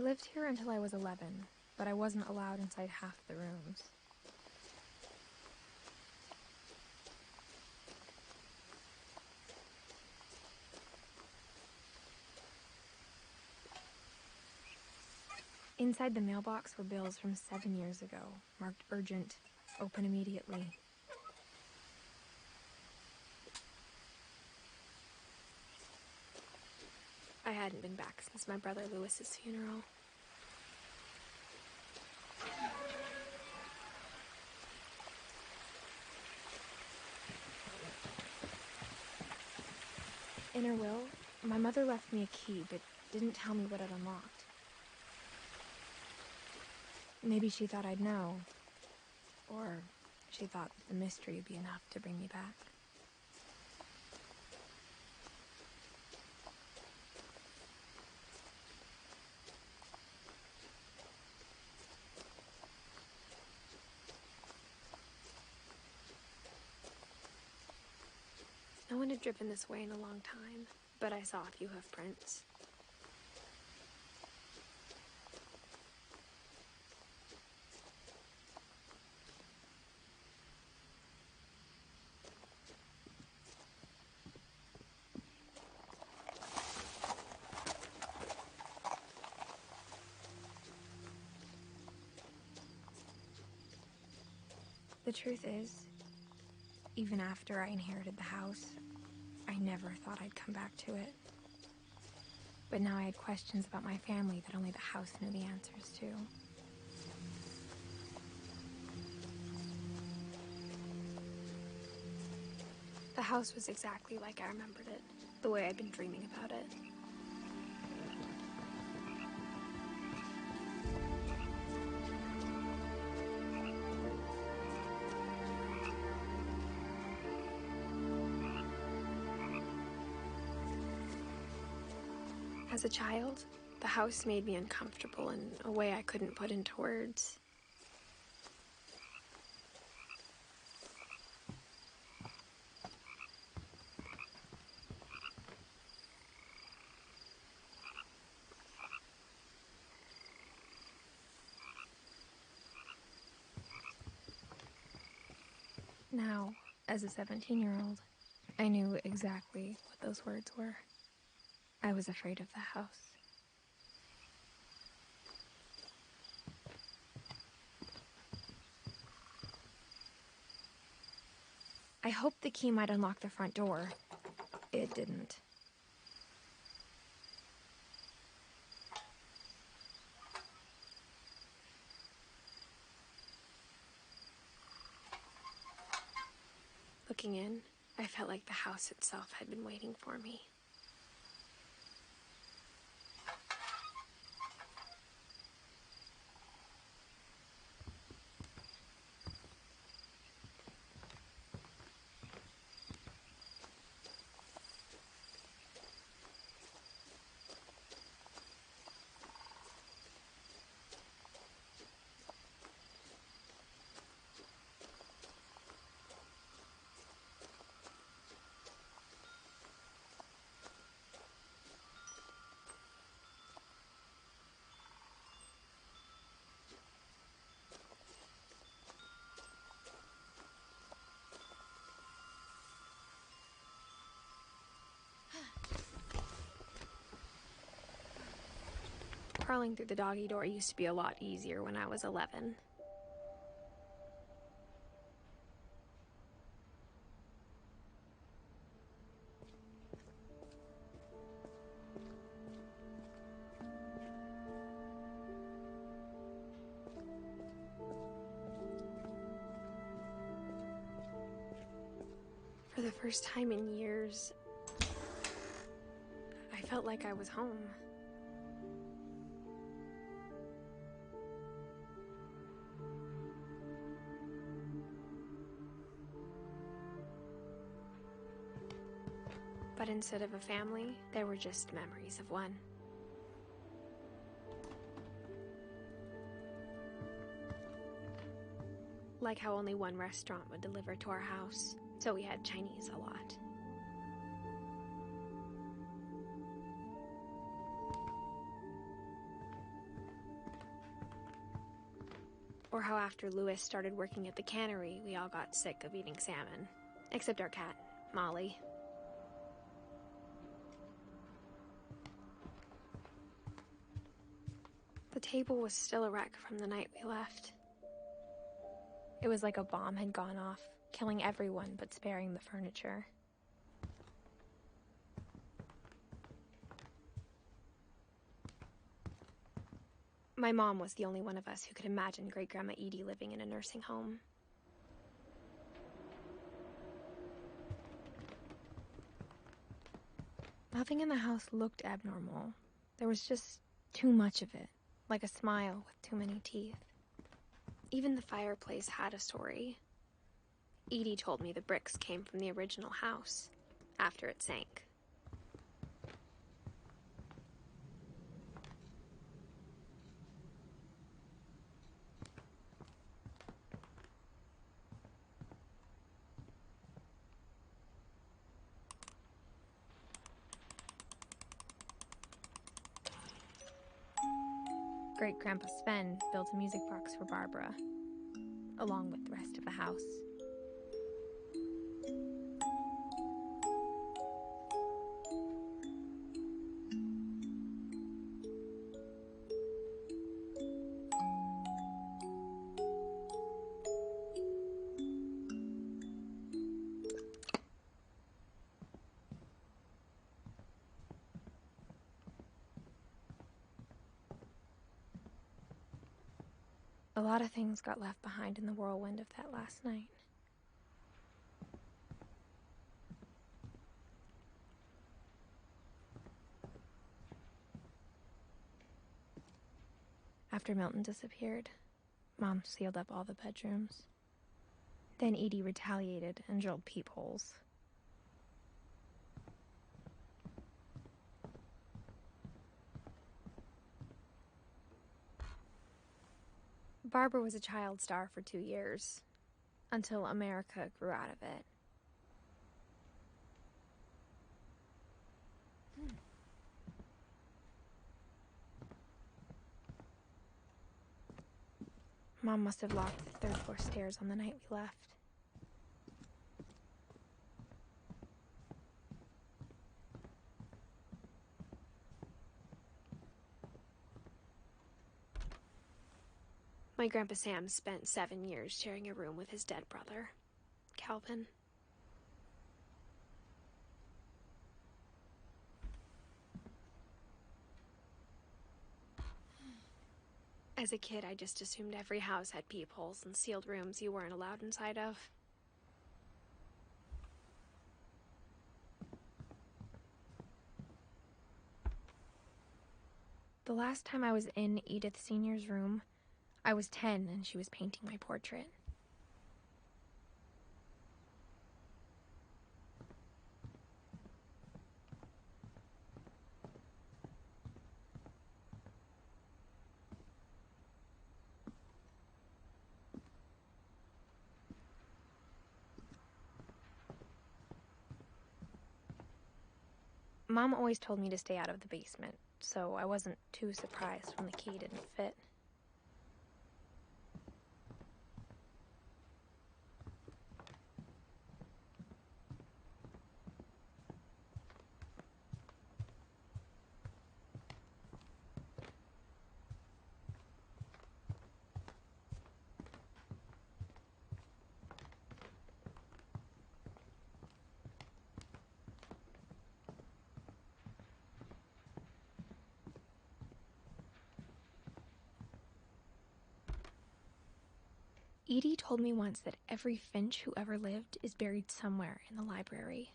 lived here until I was 11, but I wasn't allowed inside half the rooms. Inside the mailbox were bills from 7 years ago, marked urgent, open immediately. I hadn't been back since my brother Lewis's funeral. In her will, my mother left me a key, but didn't tell me what it unlocked. Maybe she thought I'd know, or she thought that the mystery would be enough to bring me back. No one had driven this way in a long time, but I saw a few hoof prints. The truth is, even after I inherited the house, I never thought I'd come back to it. But now I had questions about my family that only the house knew the answers to. The house was exactly like I remembered it, the way I'd been dreaming about it. As a child, the house made me uncomfortable in a way I couldn't put into words. Now, as a 17-year-old, I knew exactly what those words were. I was afraid of the house. I hoped the key might unlock the front door. It didn't. Looking in, I felt like the house itself had been waiting for me. Crawling through the doggy door used to be a lot easier when I was 11. For the first time in years, I felt like I was home. But instead of a family, there were just memories of one. Like how only one restaurant would deliver to our house, so we had Chinese a lot. Or how after Louis started working at the cannery, we all got sick of eating salmon. Except our cat, Molly. The table was still a wreck from the night we left. It was like a bomb had gone off, killing everyone but sparing the furniture. My mom was the only one of us who could imagine Great-Grandma Edie living in a nursing home. Nothing in the house looked abnormal. There was just too much of it, like a smile with too many teeth. Even the fireplace had a story. Edie told me the bricks came from the original house, after it sank. Great-Grandpa Sven built a music box for Barbara, along with the rest of the house. A lot of things got left behind in the whirlwind of that last night. After Milton disappeared, Mom sealed up all the bedrooms. Then Edie retaliated and drilled peepholes. Barbara was a child star for 2 years, until America grew out of it. Mom must have locked the third-floor stairs on the night we left. My Grandpa Sam spent 7 years sharing a room with his dead brother, Calvin. As a kid, I just assumed every house had peepholes and sealed rooms you weren't allowed inside of. The last time I was in Edith Sr.'s room, I was 10 and she was painting my portrait. Mom always told me to stay out of the basement, so I wasn't too surprised when the key didn't fit. Edie told me once that every Finch who ever lived is buried somewhere in the library.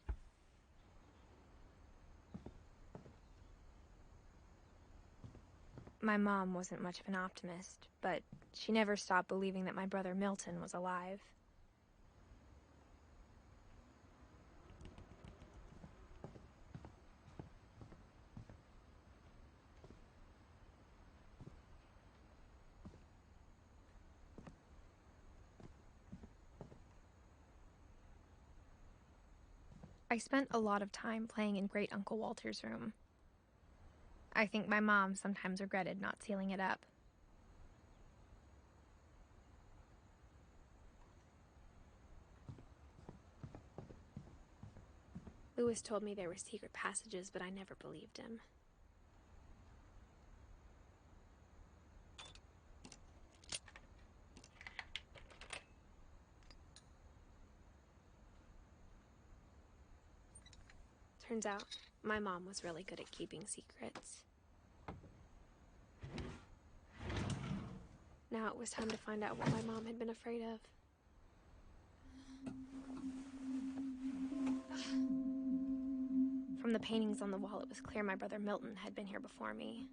My mom wasn't much of an optimist, but she never stopped believing that my brother Milton was alive. I spent a lot of time playing in Great Uncle Walter's room. I think my mom sometimes regretted not sealing it up. Lewis told me there were secret passages, but I never believed him. Turns out, my mom was really good at keeping secrets. Now it was time to find out what my mom had been afraid of. From the paintings on the wall, it was clear my brother Milton had been here before me.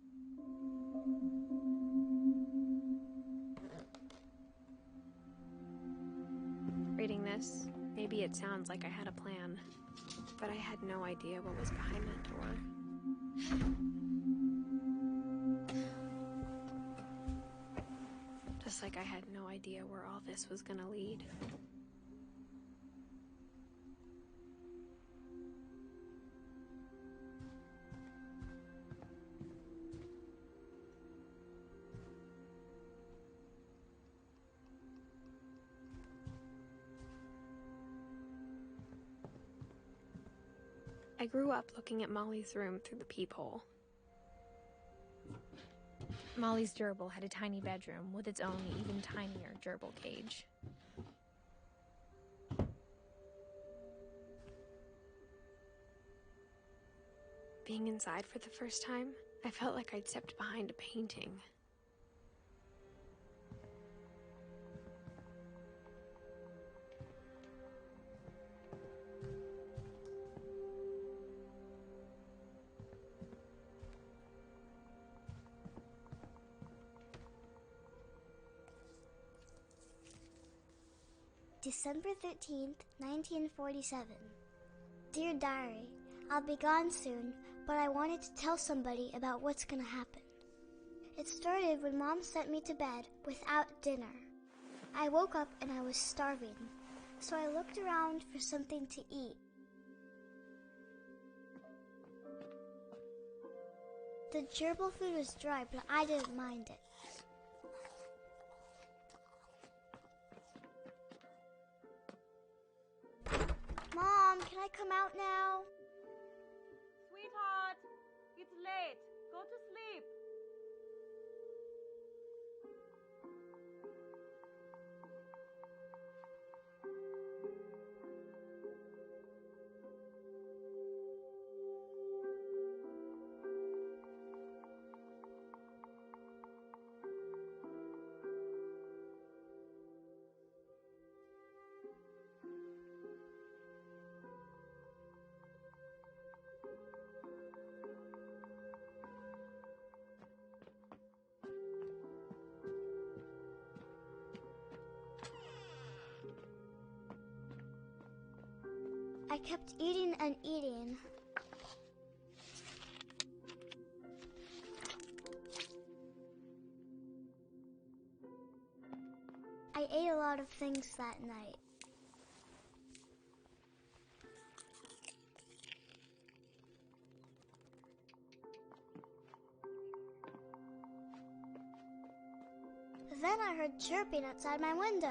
Reading this, maybe it sounds like I had a plan, but I had no idea what was behind that door. Just like I had no idea where all this was gonna lead. I grew up looking at Molly's room through the peephole. Molly's gerbil had a tiny bedroom with its own even tinier gerbil cage. Being inside for the first time, I felt like I'd stepped behind a painting. December 13th, 1947. Dear Diary, I'll be gone soon, but I wanted to tell somebody about what's gonna happen. It started when Mom sent me to bed without dinner. I woke up and I was starving, so I looked around for something to eat. The gerbil food was dry, but I didn't mind it. Mom, can I come out now? Sweetheart, it's late. Go to sleep. I kept eating and eating. I ate a lot of things that night. Then I heard chirping outside my window.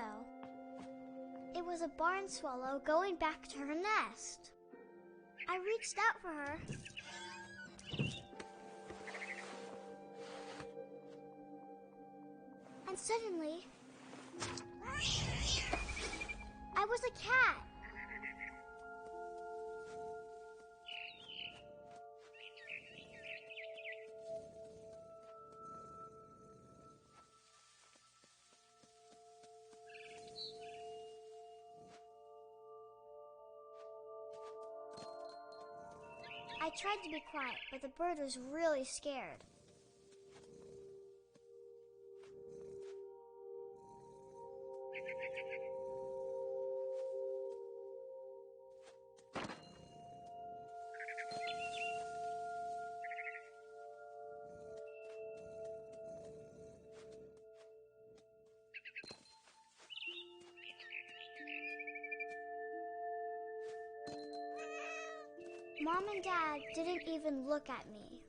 It was a barn swallow going back to her nest. I reached out for her. And suddenly, I was a cat. I tried to be quiet, but the bird was really scared. Mom and Dad didn't even look at me.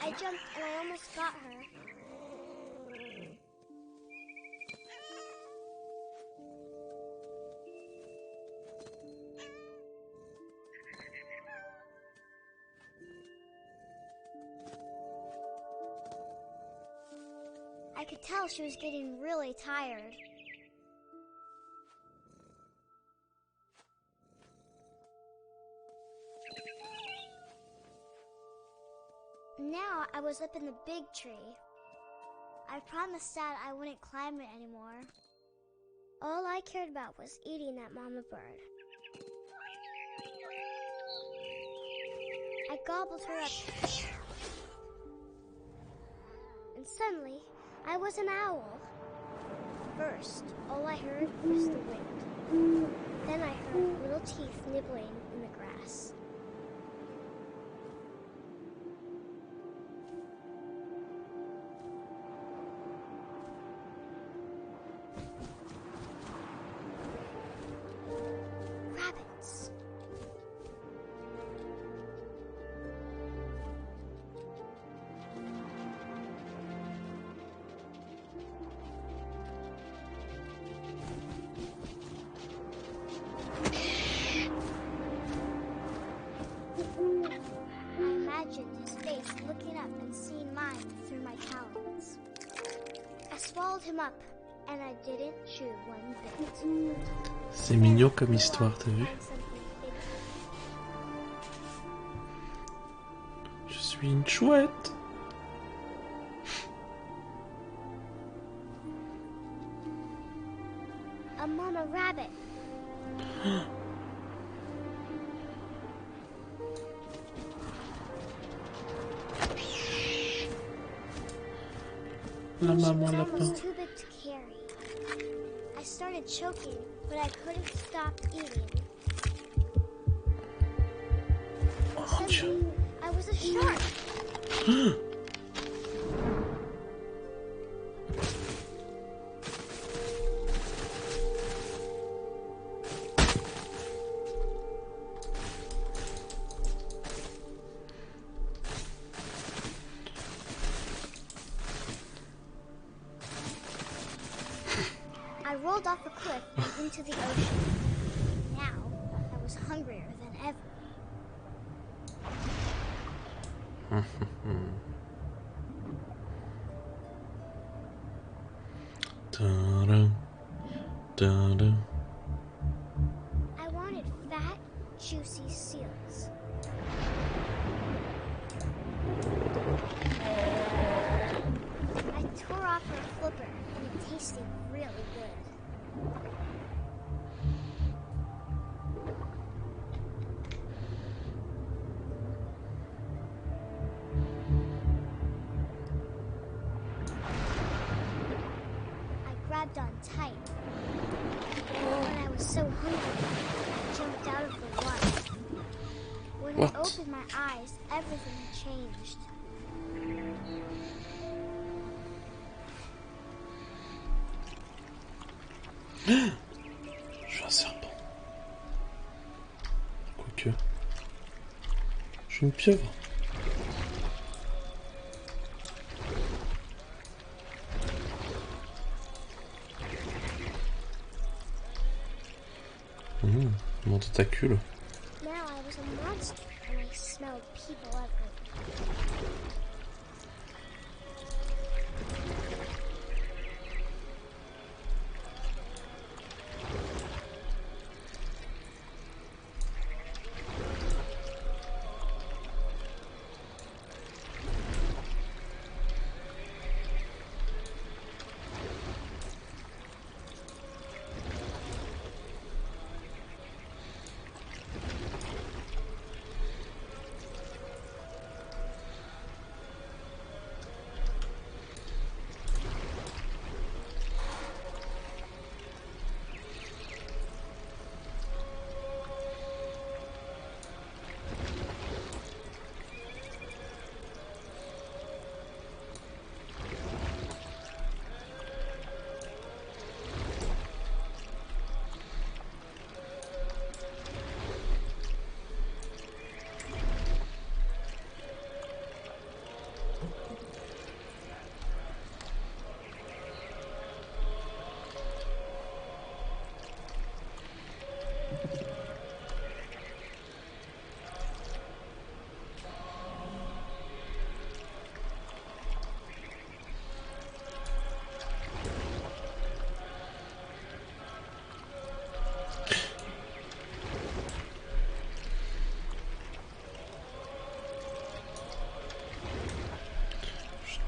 I jumped and I almost got her. I could tell she was getting really tired. Now I was up in the big tree. I promised Dad I wouldn't climb it anymore. All I cared about was eating that mama bird. I gobbled her up. And suddenly, I was an owl. First, all I heard was the wind. Then I heard little teeth nibbling in the grass. Rabbits. I imagined his face looking up and seeing mine through my talons. I swallowed him up, and I didn't chew one bit. C'est mignon comme histoire, t'as vu? Je suis une chouette. A mama rabbit. La She maman was lapin. almost too big to carry. I started choking, but I couldn't stop eating. Oh mon Dieu. Suddenly, I was a shark. I rolled off a cliff and into the ocean. Now, I was hungrier than ever. Da-dum, da-dum. I wanted fat, juicy seals. I tore off her flipper, and it tasted really good. I grabbed on tight. When I was so hungry, I jumped out of the water. When What? I opened my eyes, everything had changed. Je suis un serpent. Quoique. Je suis une pieuvre. Mon tentacule. Now I was a monster, and I smelled people everywhere.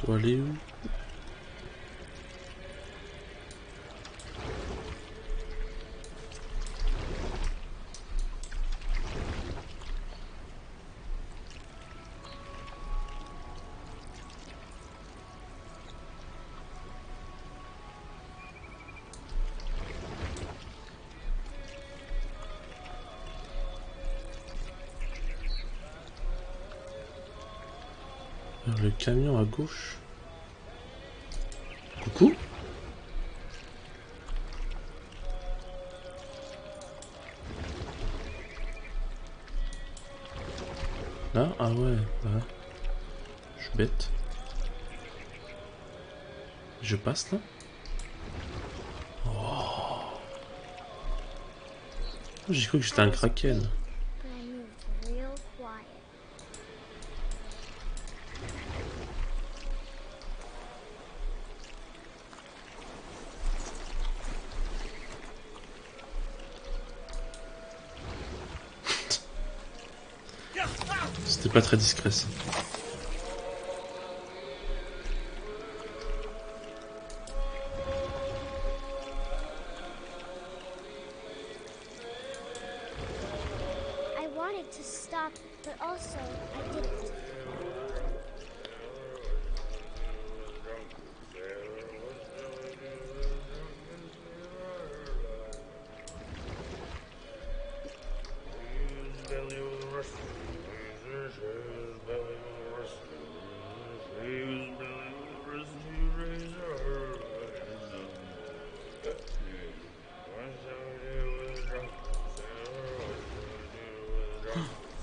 Dois aller où? Le camion à gauche. Coucou. Là? Ah ouais, ouais. Je suis bête. Je passe là? Oh. J'ai cru que j'étais un kraken. But I moved real quiet. C'était pas très discret ça. I wanted to stop, but also I didn't.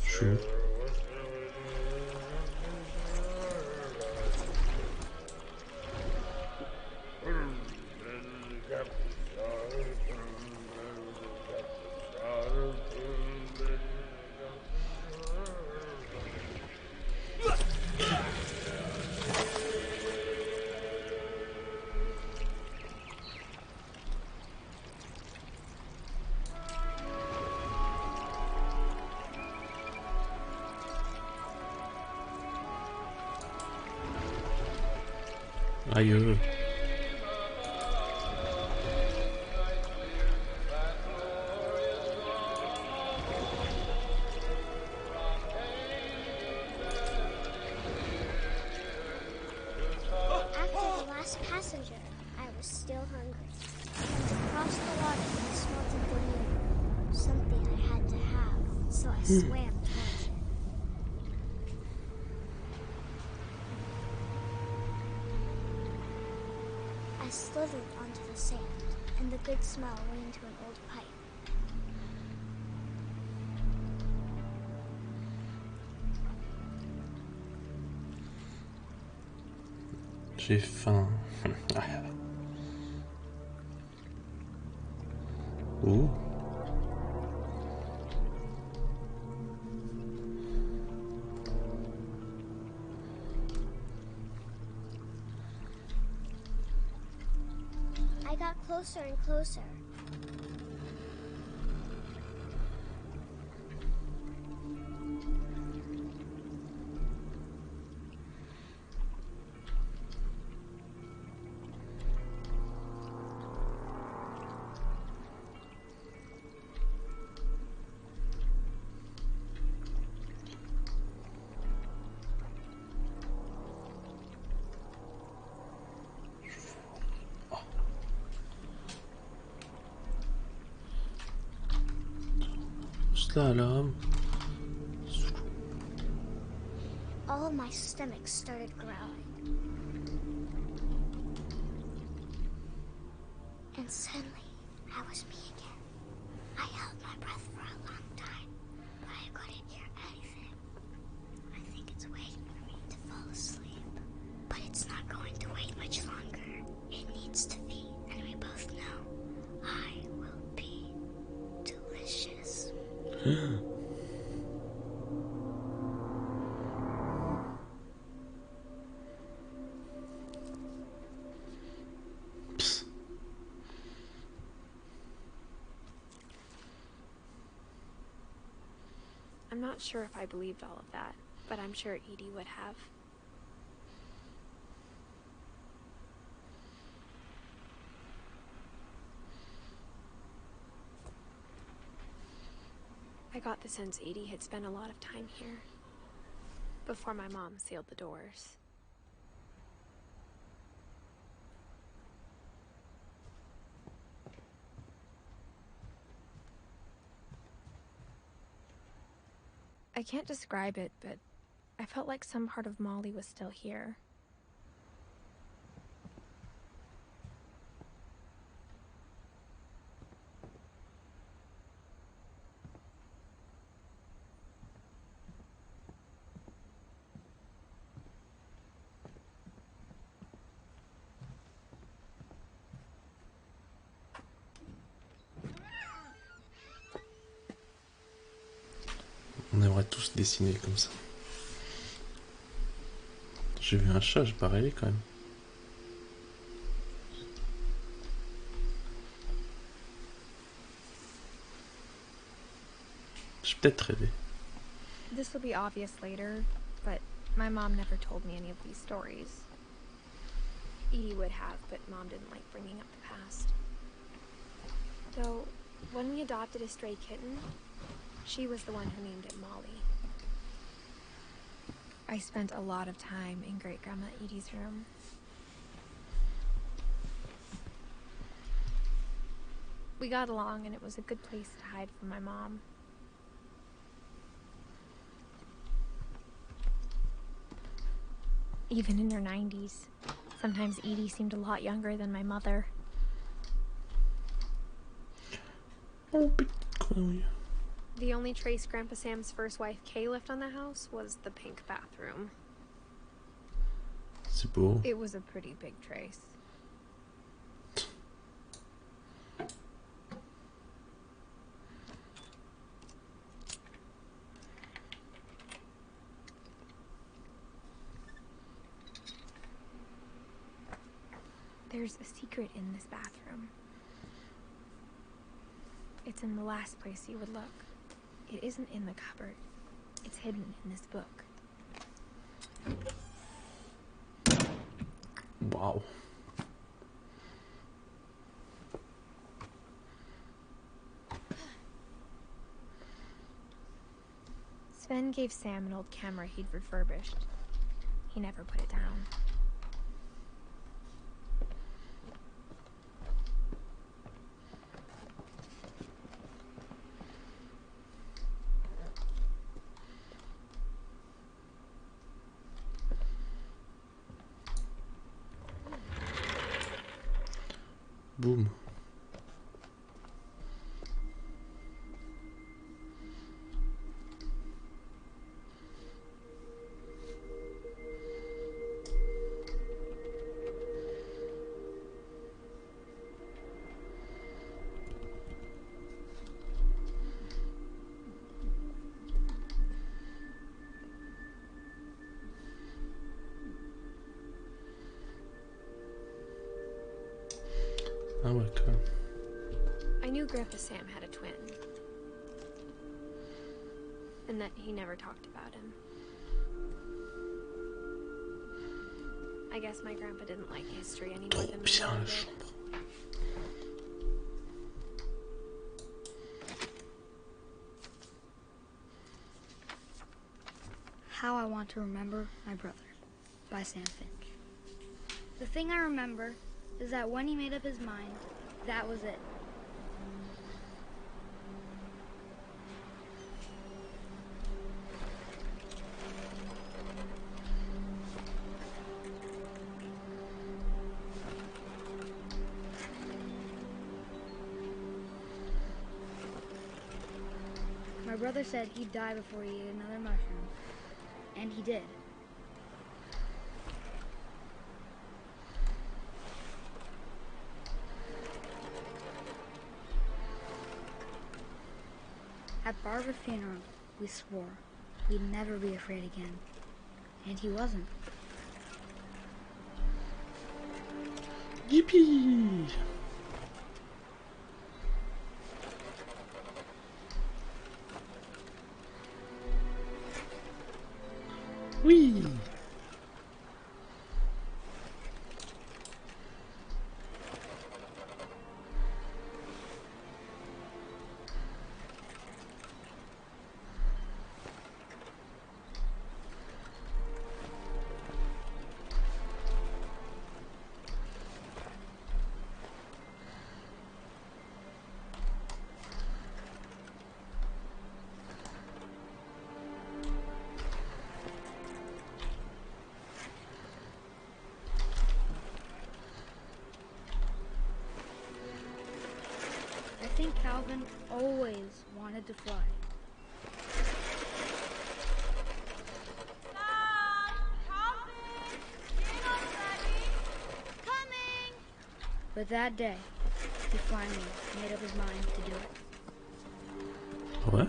Chou. Aïe. After the last passenger, I was still hungry. And across the water, I smelled a balloon. Something I had to have, so I swam towards it. I slithered onto the sand, and the good smell went into an old pipe. J'ai faim. Oh. I got closer and closer. Slalom. All of my stomach started growling. And suddenly, I was me again. I held my breath for a long time, but I couldn't hear anything. I think it's waiting for me to fall asleep. But it's not going to wait much longer. It needs to be, and we both know I will be delicious. I'm not sure if I believed all of that, but I'm sure Edie would have. I got the sense Edie had spent a lot of time here before my mom sealed the doors. I can't describe it, but I felt like some part of Molly was still here. On aimerait tous dessiner comme ça. J'ai vu un chat, j'ai pas rêvé quand même. J'ai peut-être rêvé. This will be obvious later, but my mom never told me any of these stories. Edie would have, but Mom didn't like bringing up the past. Though, when we adopted a stray kitten, she was the one who named it Molly. I spent a lot of time in Great-Grandma Edie's room. We got along, and it was a good place to hide from my mom. Even in her 90s, sometimes Edie seemed a lot younger than my mother. Oh, petite grenouille. The only trace Grandpa Sam's first wife, Kay, left on the house was the pink bathroom. C'est beau. It was a pretty big trace. There's a secret in this bathroom. It's in the last place you would look. It isn't in the cupboard. It's hidden in this book. Wow. Sven gave Sam an old camera he'd refurbished. He never put it down. Boum. Ah ouais, quand même. I knew Grandpa Sam had a twin. And that he never talked about him. I guess my grandpa didn't like history any more than my Bien mom la did. chambre. How I Want to Remember My Brother by Sam Finch. The thing I remember is that when he made up his mind, that was it. My brother said he'd die before he ate another mushroom, and he did. At Barbara's funeral, we swore we'd never be afraid again, and he wasn't. Yippee! Oui! think Calvin always wanted to fly. But that day, he finally made up his mind to do it. Ouais.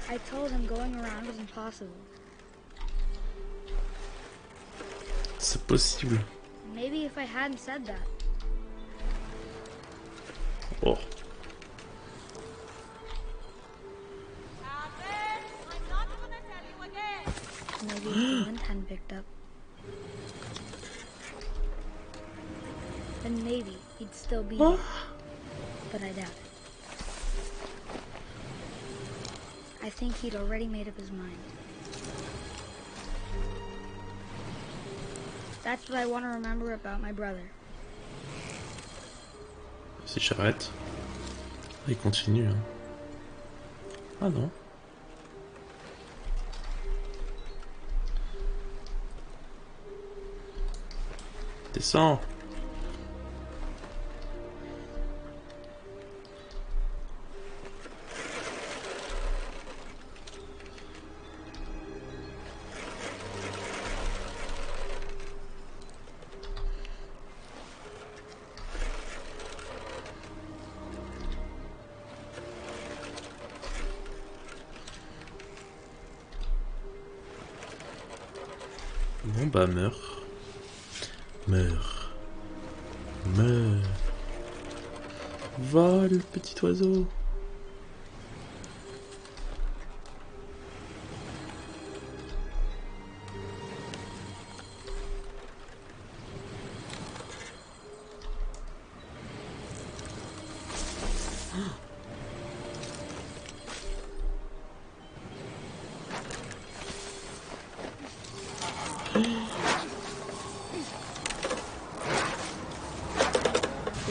I told him going around was impossible. C'est possible. Maybe if I hadn't said that, Oh. maybe if the wind hadn't picked up, then maybe he'd still be here. But I doubt it. I think he'd already made up his mind. That's what I want to remember about my brother. Si j'arrête. Il continue. Hein. Ah non. Descends. Bon bah meurs. Meurs. Meurs. Vole, petit oiseau.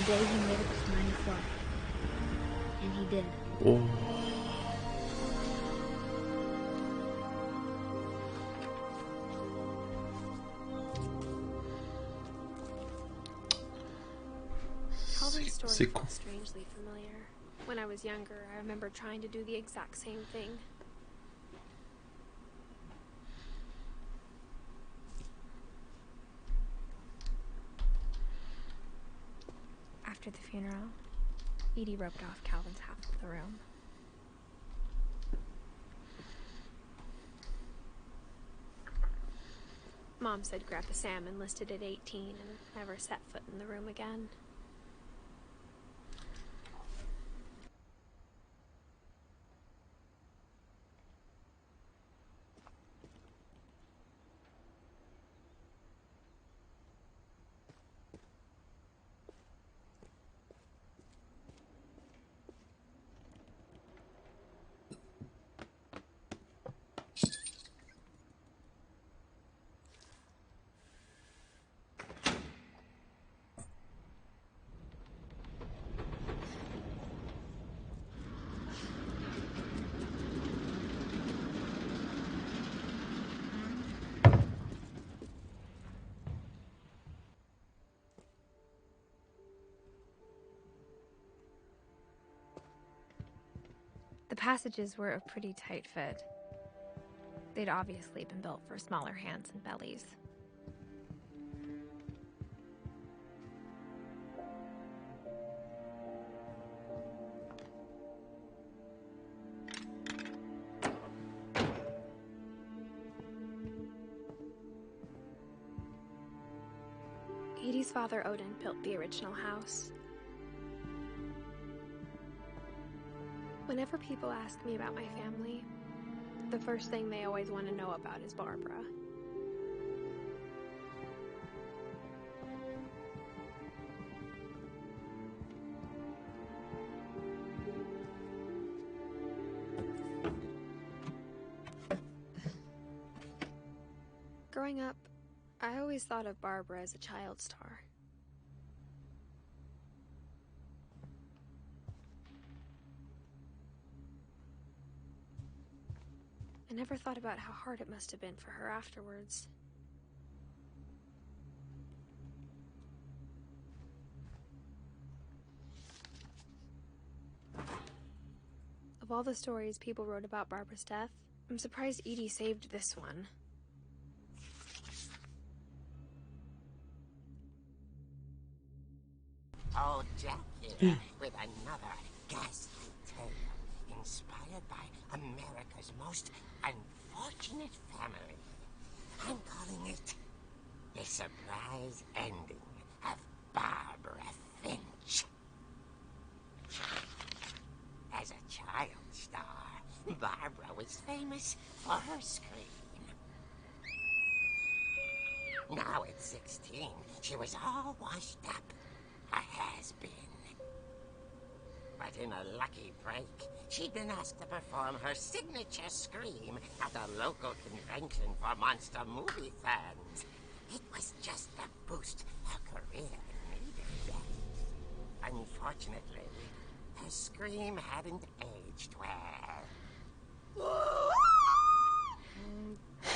The day he made up his mind to fly. And he did. Oh. Calvin's story C'est con. felt strangely familiar. When I was younger, I remember trying to do the exact same thing. After the funeral, Edie roped off Calvin's half of the room. Mom said Grandpa Sam enlisted at 18 and never set foot in the room again. The passages were a pretty tight fit. They'd obviously been built for smaller hands and bellies. Edie's father, Odin, built the original house. Whenever people ask me about my family, the first thing they always want to know about is Barbara. Growing up, I always thought of Barbara as a child star. I never thought about how hard it must have been for her afterwards. Of all the stories people wrote about Barbara's death, I'm surprised Edie saved this one. Old Jack here with another ghastly tale inspired by America's most unfortunate family. I'm calling it The Surprise Ending of Barbara Finch. As a child star, Barbara was famous for her scream. Now at 16, she was all washed up. A has-been. But in a lucky break, she'd been asked to perform her signature scream at a local convention for monster movie fans. It was just the boost her career needed. Unfortunately, her scream hadn't aged well.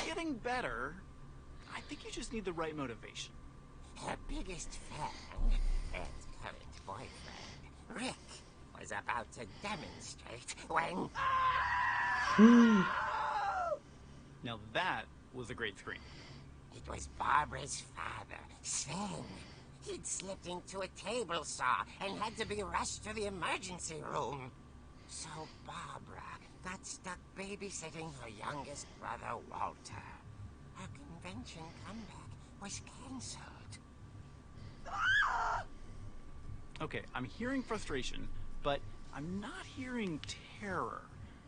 Getting better. I think you just need the right motivation. Her biggest fan, Ed's current boyfriend, Rick, was about to demonstrate when... Now that was a great scream. It was Barbara's father, Sven. He'd slipped into a table saw and had to be rushed to the emergency room. So Barbara got stuck babysitting her youngest brother, Walter. Her convention comeback was cancelled. Okay, I'm hearing frustration, but I'm not hearing terror.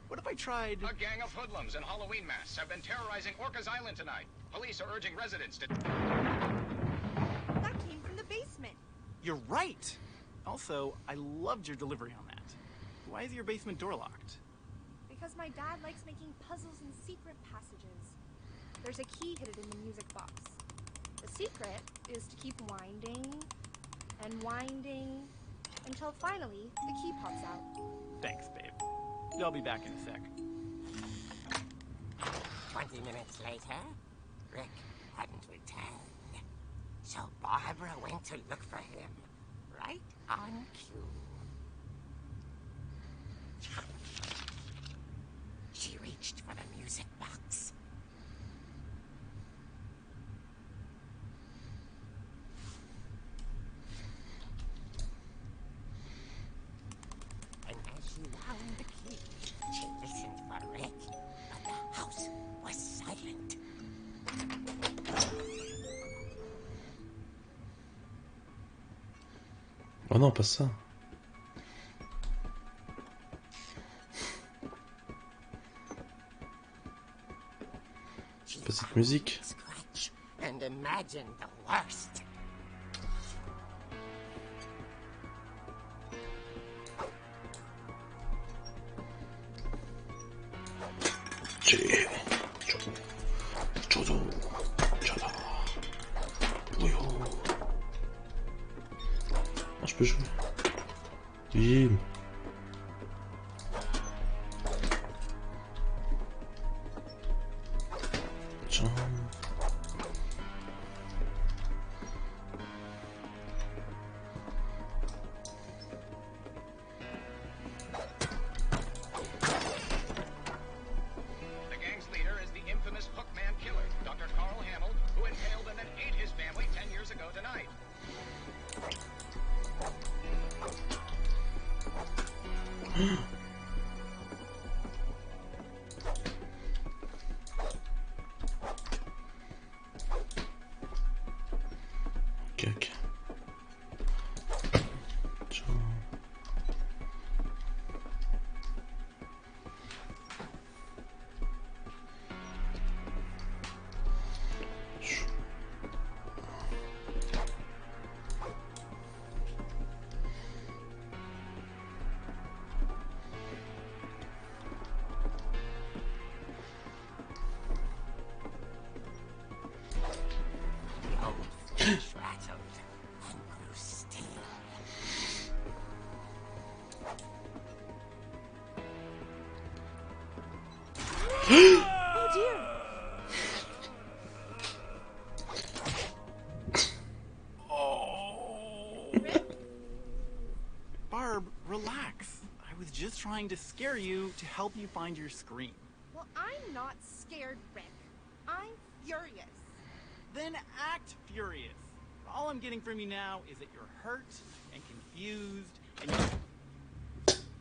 What if I tried... A gang of hoodlums in Halloween masks have been terrorizing Orcas Island tonight. Police are urging residents to... That came from the basement. You're right! Also, I loved your delivery on that. Why is your basement door locked? Because my dad likes making puzzles and secret passages. There's a key hidden in the music box. The secret is to keep winding and winding until finally the key pops out. Thanks, babe. I'll be back in a sec. 20 minutes later, Rick hadn't returned. So Barbara went to look for him, right on cue. She reached for the music box. And as she wound the key, she listened for Rick, but the house was silent. Oh non, pas ça. Pas cette musique. Scratch and imagine the worst. 저도 저다. 뭐요? Ah, je peux jouer. Oui. Tiens. The gang's leader is the infamous Hookman killer, Dr. Carl Hamill, who impaled and then ate his family 10 years ago tonight. Ok, ok. Tiens. The old Finch rattled and grew still. Oh dear! Barb, relax. I was just trying to scare you to help you find your scream. Well, I'm not scared, Rick. I'm furious. Then act furious. All I'm getting from you now is that you're hurt and confused and you...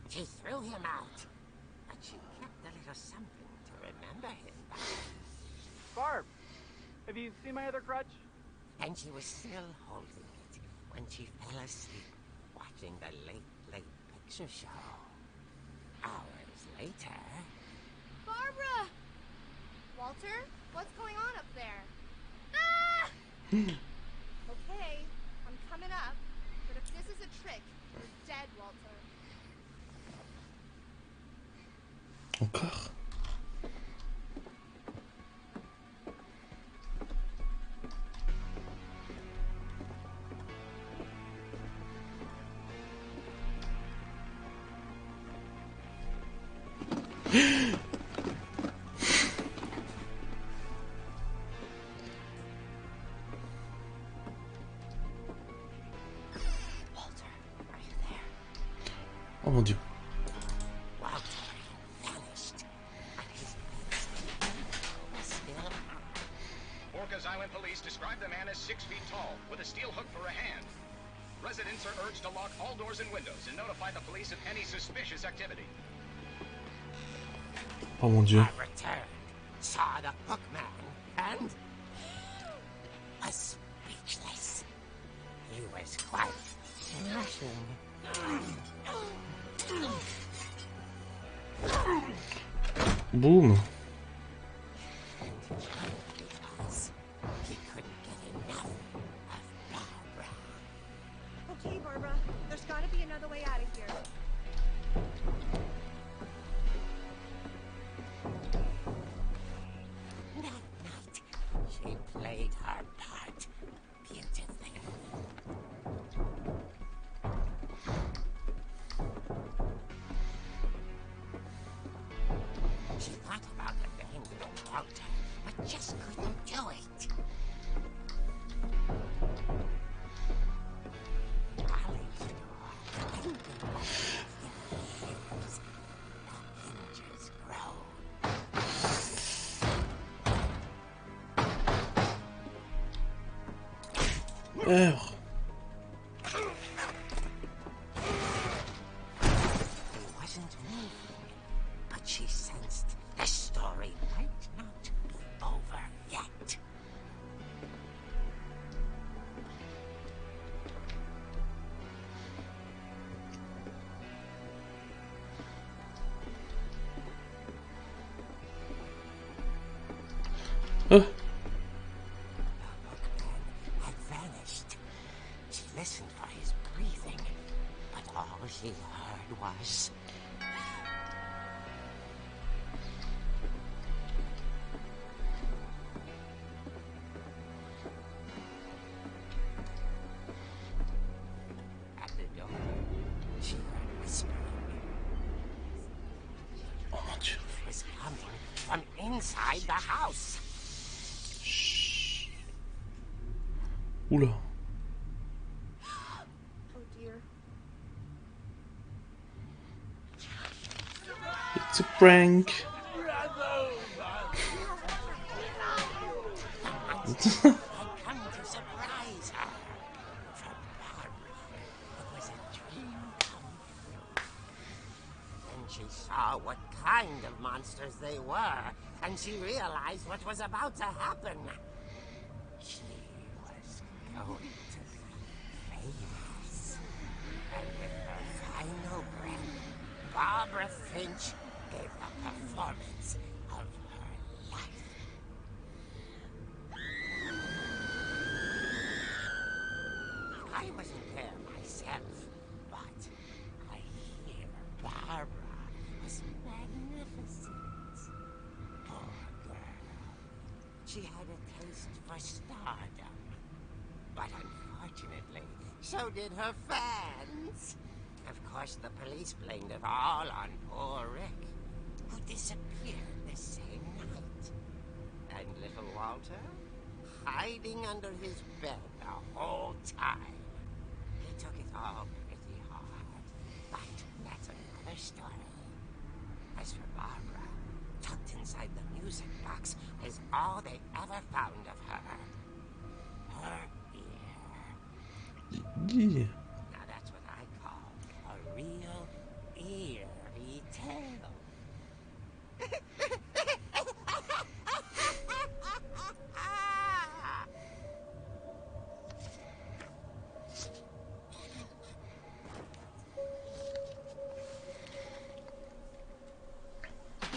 She threw him out, but she kept a little something to remember him by. Barb, have you seen my other crutch? And she was still holding it when she fell asleep watching the late picture show. Hours later... Barbara! Walter, what's going on up there? Ah! Okay, I'm coming up, but if this is a trick, you're dead, Walter. Encore? Oh mon Dieu. Walter vanished, but his pants was still on. Orcas Island police describe the man as 6 feet tall, with a steel hook for a hand. Residents are urged to lock all doors and windows and notify the police of any suspicious activity. Oh mon Dieu. I returned, saw the hookman, and was speechless. He was quite smashing. Boum. Because he couldn't get enough of Barbara. Okay, Barbara, there's gotta be another way out of here. That night, she played her part beautifully. She thought about abandoning Walter, but just couldn't do it. Ollie's door hadn't been opened in years. The hinges grow. Merde. He wasn't moving, but she sensed the story might not be over yet. Ah. The hookman had vanished. She listened for his breathing, but all she heard was... At the door, she heard whispering. Oh mon Dieu. It was coming from inside the house. Chut. Oula. Oh dear. It's a prank. Had come to surprise her. For Barbara, it was a dream come true. Then she saw what kind of monsters they were, and she realized what was about to happen. She was going to be famous. And with her final breath, Barbara Finch gave the performance of her life. I wasn't there myself, but I hear Barbara was magnificent. Poor girl. She had a taste for stardom. But unfortunately, so did her fans. Of course, the police blamed it all on poor Rick, who disappeared the same night. And little Walter, hiding under his bed the whole time. He took it all pretty hard, but that's another story. music box was all they ever found of her. Her ear. Yeah. Now that's what I call a real eerie tale.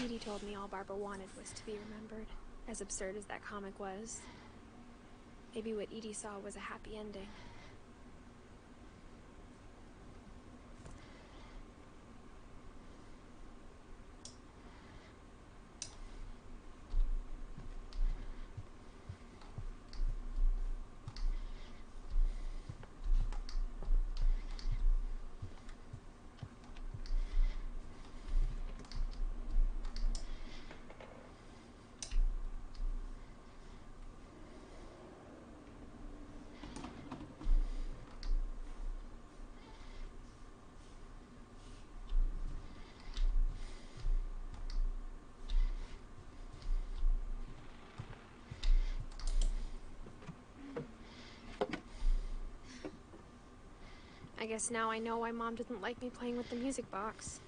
Edie told me all Barbara wanted was to be remembered, as absurd as that comic was. Maybe what Edie saw was a happy ending. I guess now I know why Mom didn't like me playing with the music box.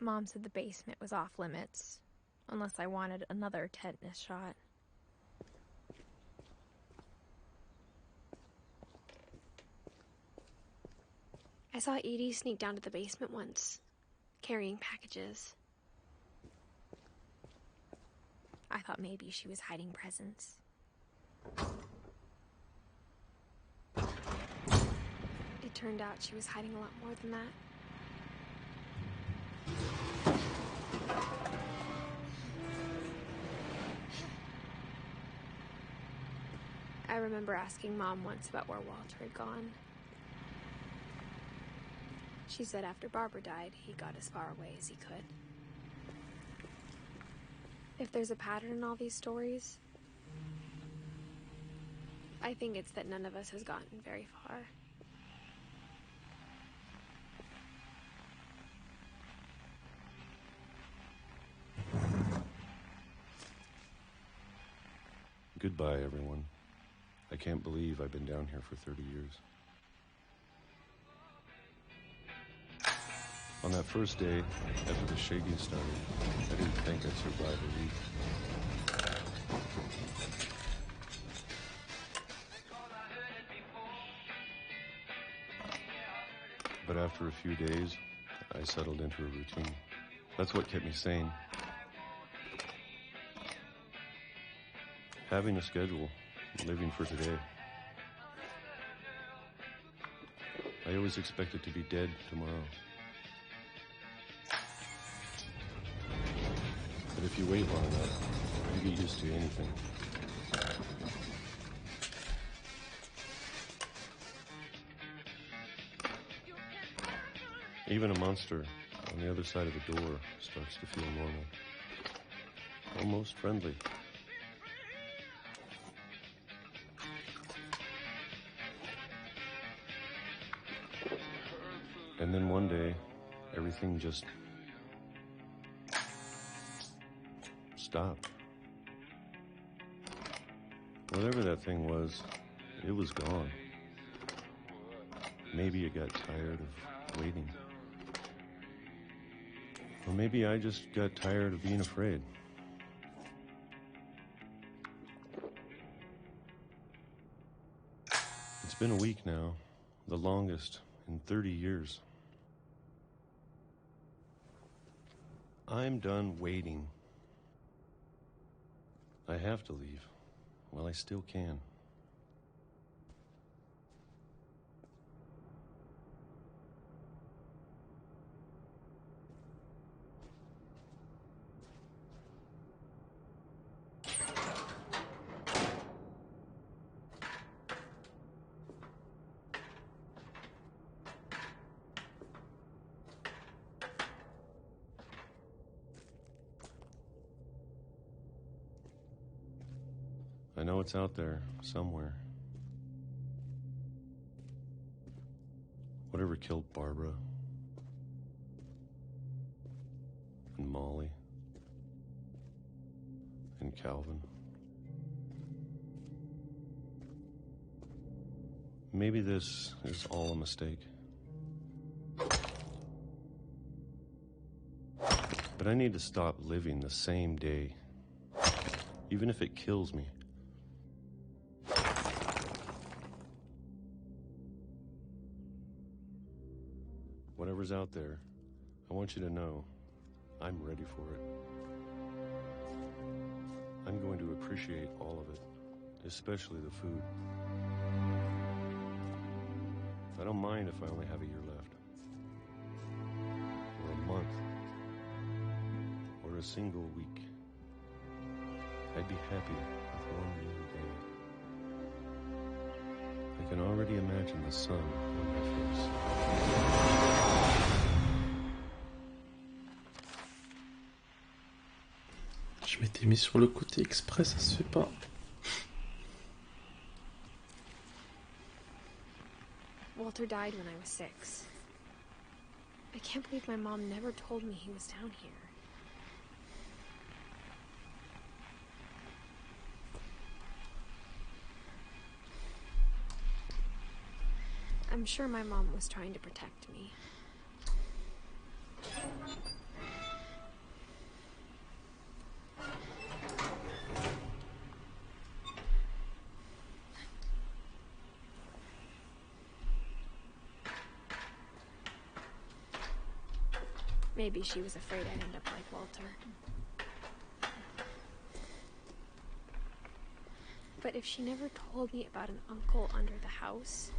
Mom said the basement was off limits, unless I wanted another tetanus shot. I saw Edie sneak down to the basement once, carrying packages. I thought maybe she was hiding presents. It turned out she was hiding a lot more than that. I remember asking Mom once about where Walter had gone. She said after Barbara died, he got as far away as he could. If there's a pattern in all these stories, I think it's that none of us has gotten very far. Goodbye, everyone. I can't believe I've been down here for 30 years. On that first day, after the shaking started, I didn't think I'd survive a week. But after a few days, I settled into a routine. That's what kept me sane. Having a schedule, living for today. I always expected to be dead tomorrow. But if you wait long enough, you get used to anything. Even a monster on the other side of the door starts to feel normal. Almost friendly. And then one day, everything just stopped. Whatever that thing was, it was gone. Maybe it got tired of waiting. Or maybe I just got tired of being afraid. It's been a week now, the longest in 30 years. I'm done waiting. I have to leave. Well, I still can. I know it's out there, somewhere. Whatever killed Barbara and Molly and Calvin. Maybe this is all a mistake. But I need to stop living the same day, even if it kills me. Whatever's out there, I want you to know I'm ready for it. I'm going to appreciate all of it, especially the food. I don't mind if I only have a year left, or a month, or a single week. I'd be happy with one new day. I can already imagine the sun on my face. Je m'étais mis sur le côté exprès, ça se fait pas. Walter died when I was 6. I can't believe my mom never told me he was down here. I'm sure my mom was trying to protect me. Maybe she was afraid I'd end up like Walter. But if she never told me about an uncle under the house,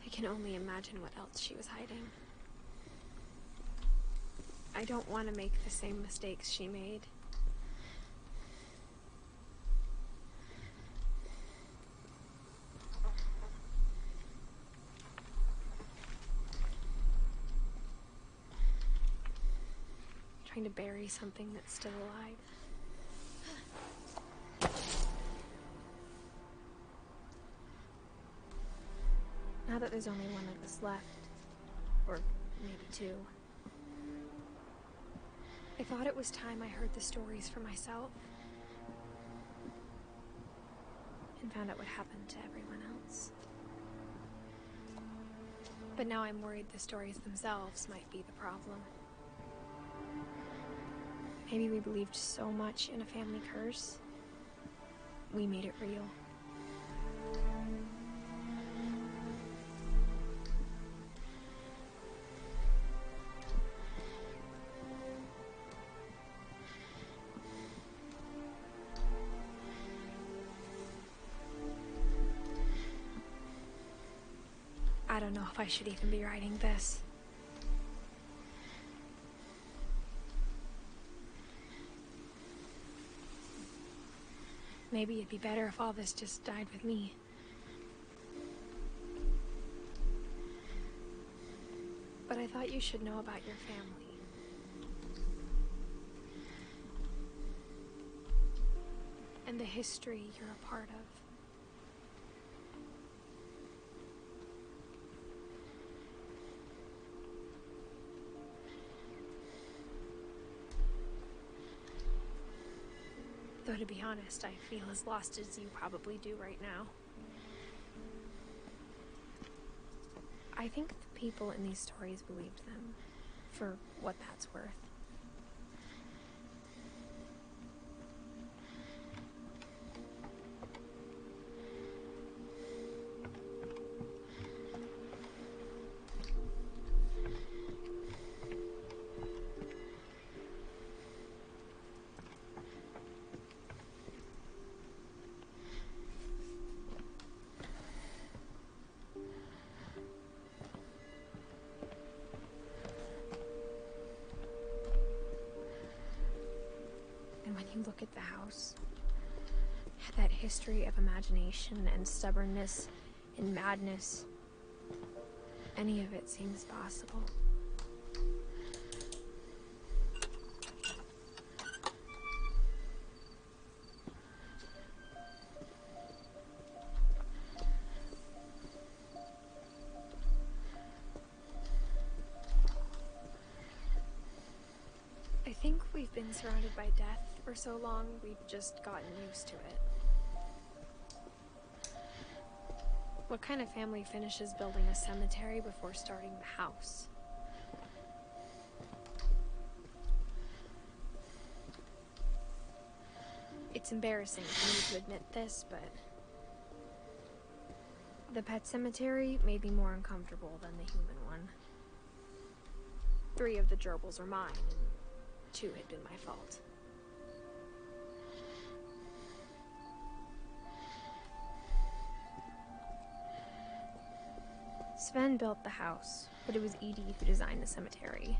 I can only imagine what else she was hiding. I don't want to make the same mistakes she made. Trying to bury something that's still alive. Now that there's only one of us left, or maybe two, I thought it was time I heard the stories for myself and found out what happened to everyone else. But now I'm worried the stories themselves might be the problem. Maybe we believed so much in a family curse, we made it real. I don't know if I should even be writing this. Maybe it'd be better if all this just died with me. But I thought you should know about your family. And the history you're a part of. Though to be honest, I feel as lost as you probably do right now. I think the people in these stories believed them, for what that's worth. You look at the house, that history of imagination and stubbornness and madness, any of it seems possible. I think we've been surrounded by death for so long, we've just gotten used to it. What kind of family finishes building a cemetery before starting the house? It's embarrassing for me to admit this, but the pet cemetery made me more uncomfortable than the human one. 3 of the gerbils are mine, and 2 had been my fault. Sven built the house, but it was Edith who designed the cemetery.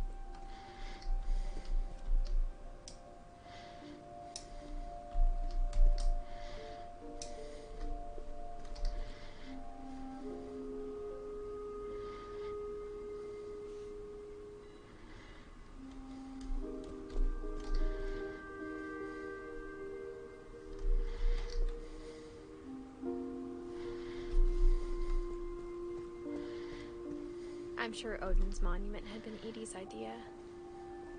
I'm sure Odin's monument had been Edie's idea.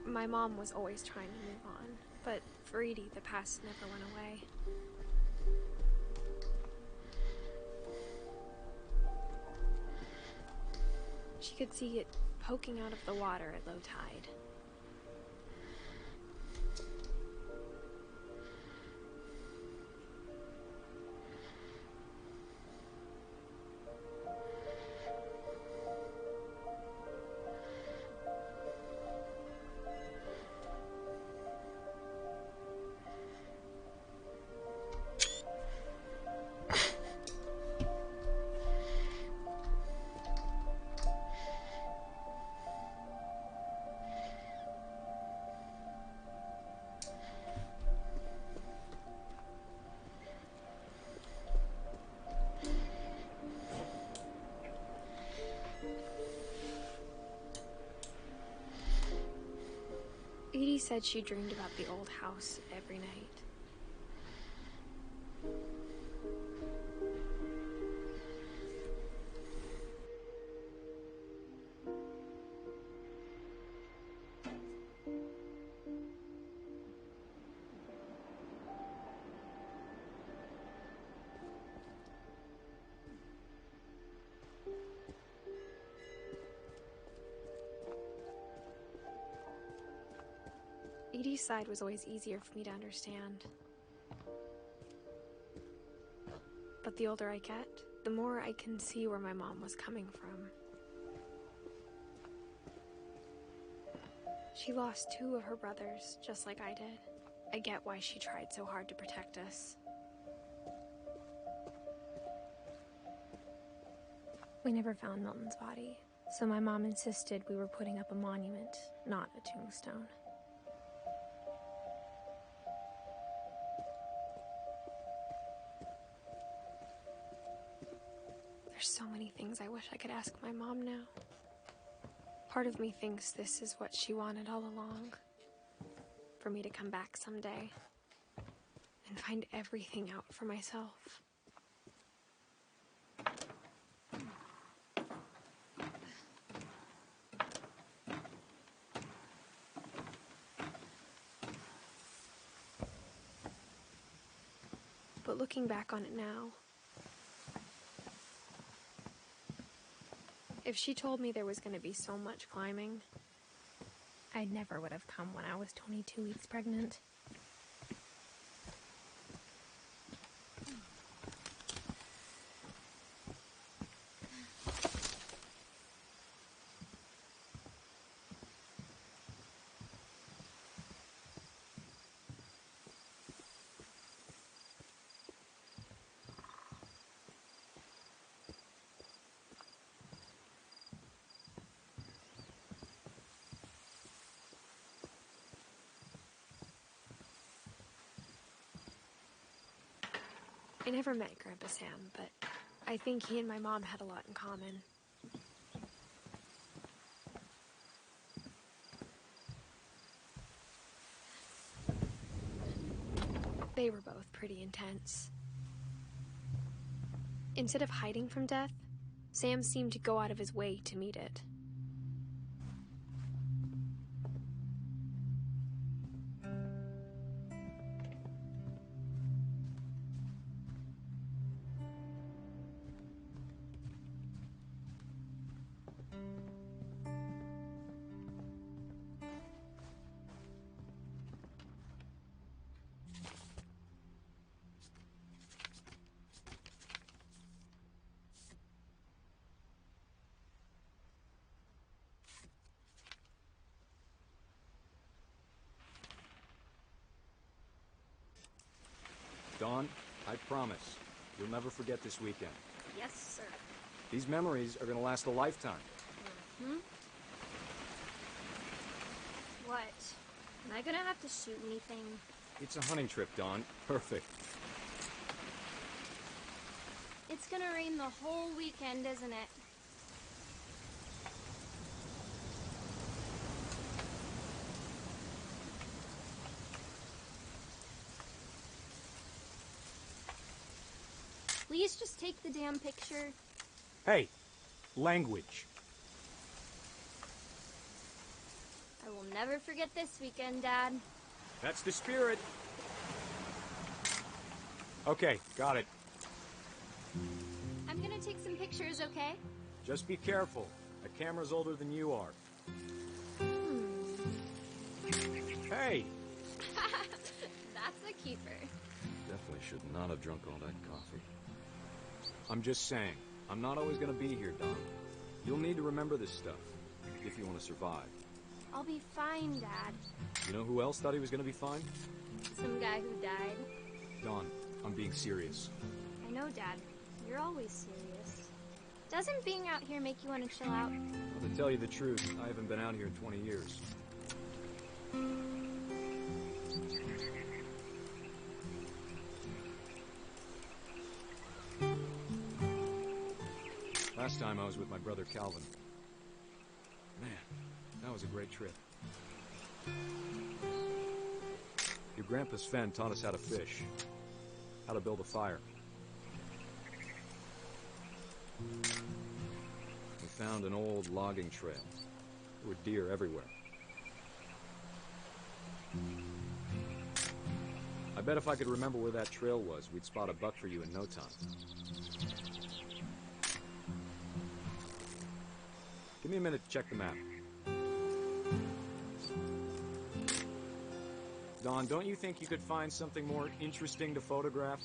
My mom was always trying to move on, but for Edie, the past never went away. She could see it poking out of the water at low tide. Edie said she dreamed about the old house every night. Edie's side was always easier for me to understand. But the older I get, the more I can see where my mom was coming from. She lost 2 of her brothers, just like I did. I get why she tried so hard to protect us. We never found Milton's body, so my mom insisted we were putting up a monument, not a tombstone. There's so many things I wish I could ask my mom now. Part of me thinks this is what she wanted all along. For me to come back someday and find everything out for myself. But looking back on it now, if she told me there was going to be so much climbing, I never would have come when I was 22 weeks pregnant. I never met Grandpa Sam, but I think he and my mom had a lot in common. They were both pretty intense. Instead of hiding from death, Sam seemed to go out of his way to meet it. Dawn, I promise, you'll never forget this weekend. Yes, sir. These memories are gonna last a lifetime. Hmm? What? Am I gonna have to shoot anything? It's a hunting trip, Dawn. Perfect. It's gonna rain the whole weekend, isn't it? Please just take the damn picture. Hey, language. I will never forget this weekend, Dad. That's the spirit. Okay, got it. I'm gonna take some pictures, okay? Just be careful. The camera's older than you are. Hey! That's a keeper. Definitely should not have drunk all that coffee. I'm just saying, I'm not always gonna be here, Don. You'll need to remember this stuff, if you want to survive. I'll be fine, Dad. You know who else thought he was gonna be fine? Some guy who died. Don, I'm being serious. I know, Dad. You're always serious. Doesn't being out here make you want to chill out? Well, to tell you the truth, I haven't been out here in 20 years. Last time I was with my brother Calvin. Man, that was a great trip. Your grandpa Sven taught us how to fish, how to build a fire. We found an old logging trail. There were deer everywhere. I bet if I could remember where that trail was, we'd spot a buck for you in no time. Give me a minute to check the map. Don, don't you think you could find something more interesting to photograph?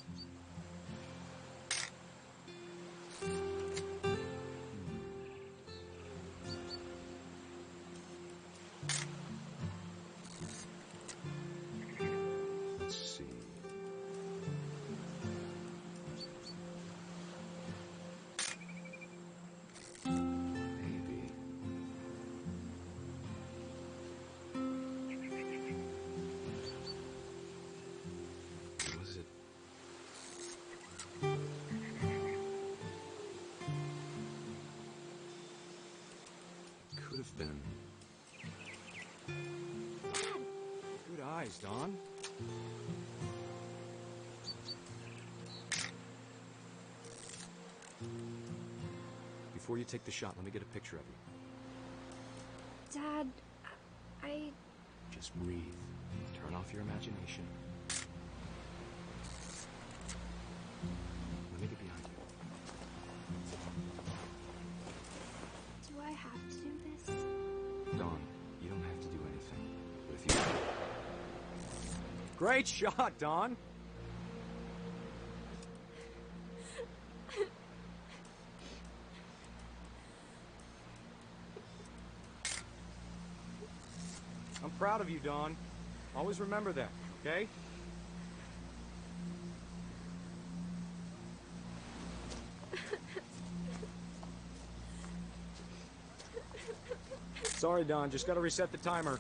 Let's see. Maybe. Was it could have been. Good eyes, Dawn. Before you take the shot, let me get a picture of you. Dad, I... Just breathe. Turn off your imagination. Let me get behind you. Do I have to do this? Dawn, you don't have to do anything. But if you... Great shot, Dawn! I'm proud of you, Dawn. Always remember that, okay? Sorry, Dawn. Just gotta reset the timer.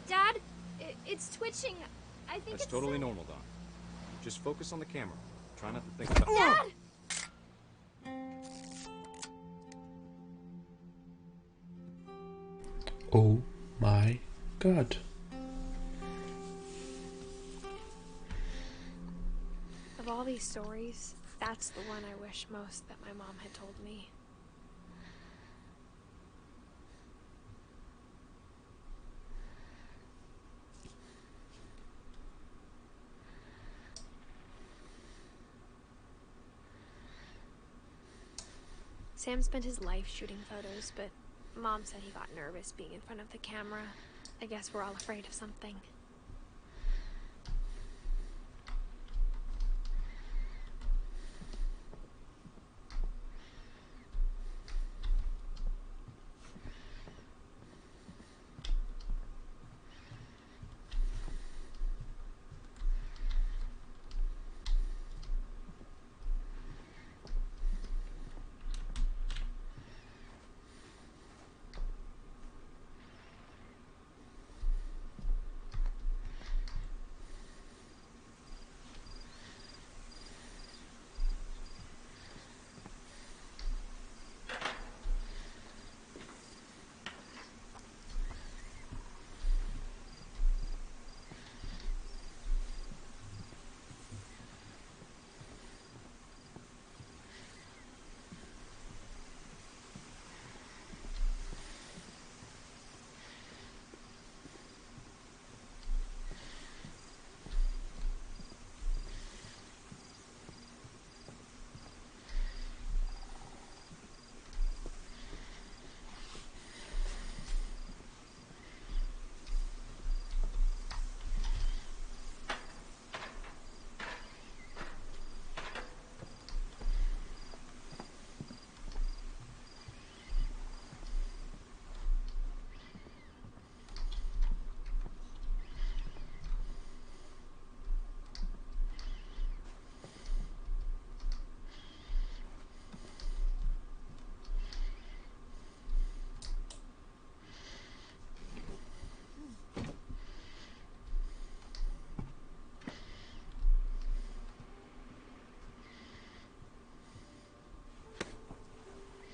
Dad, it's twitching. I think That's it's totally silly. normal, Dawn. Just focus on the camera. Try not to think about... Dad! Oh my god. Of all these stories, that's the one I wish most that my mom had told me. Sam spent his life shooting photos, but Mom said he got nervous being in front of the camera. I guess we're all afraid of something.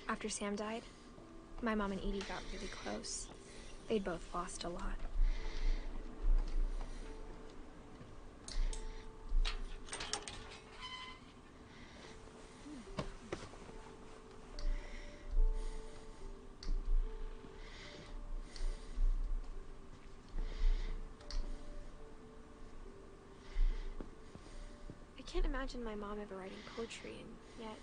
After Sam died, my mom and Edie got really close. They'd both lost a lot. I can't imagine my mom ever writing poetry, and yet...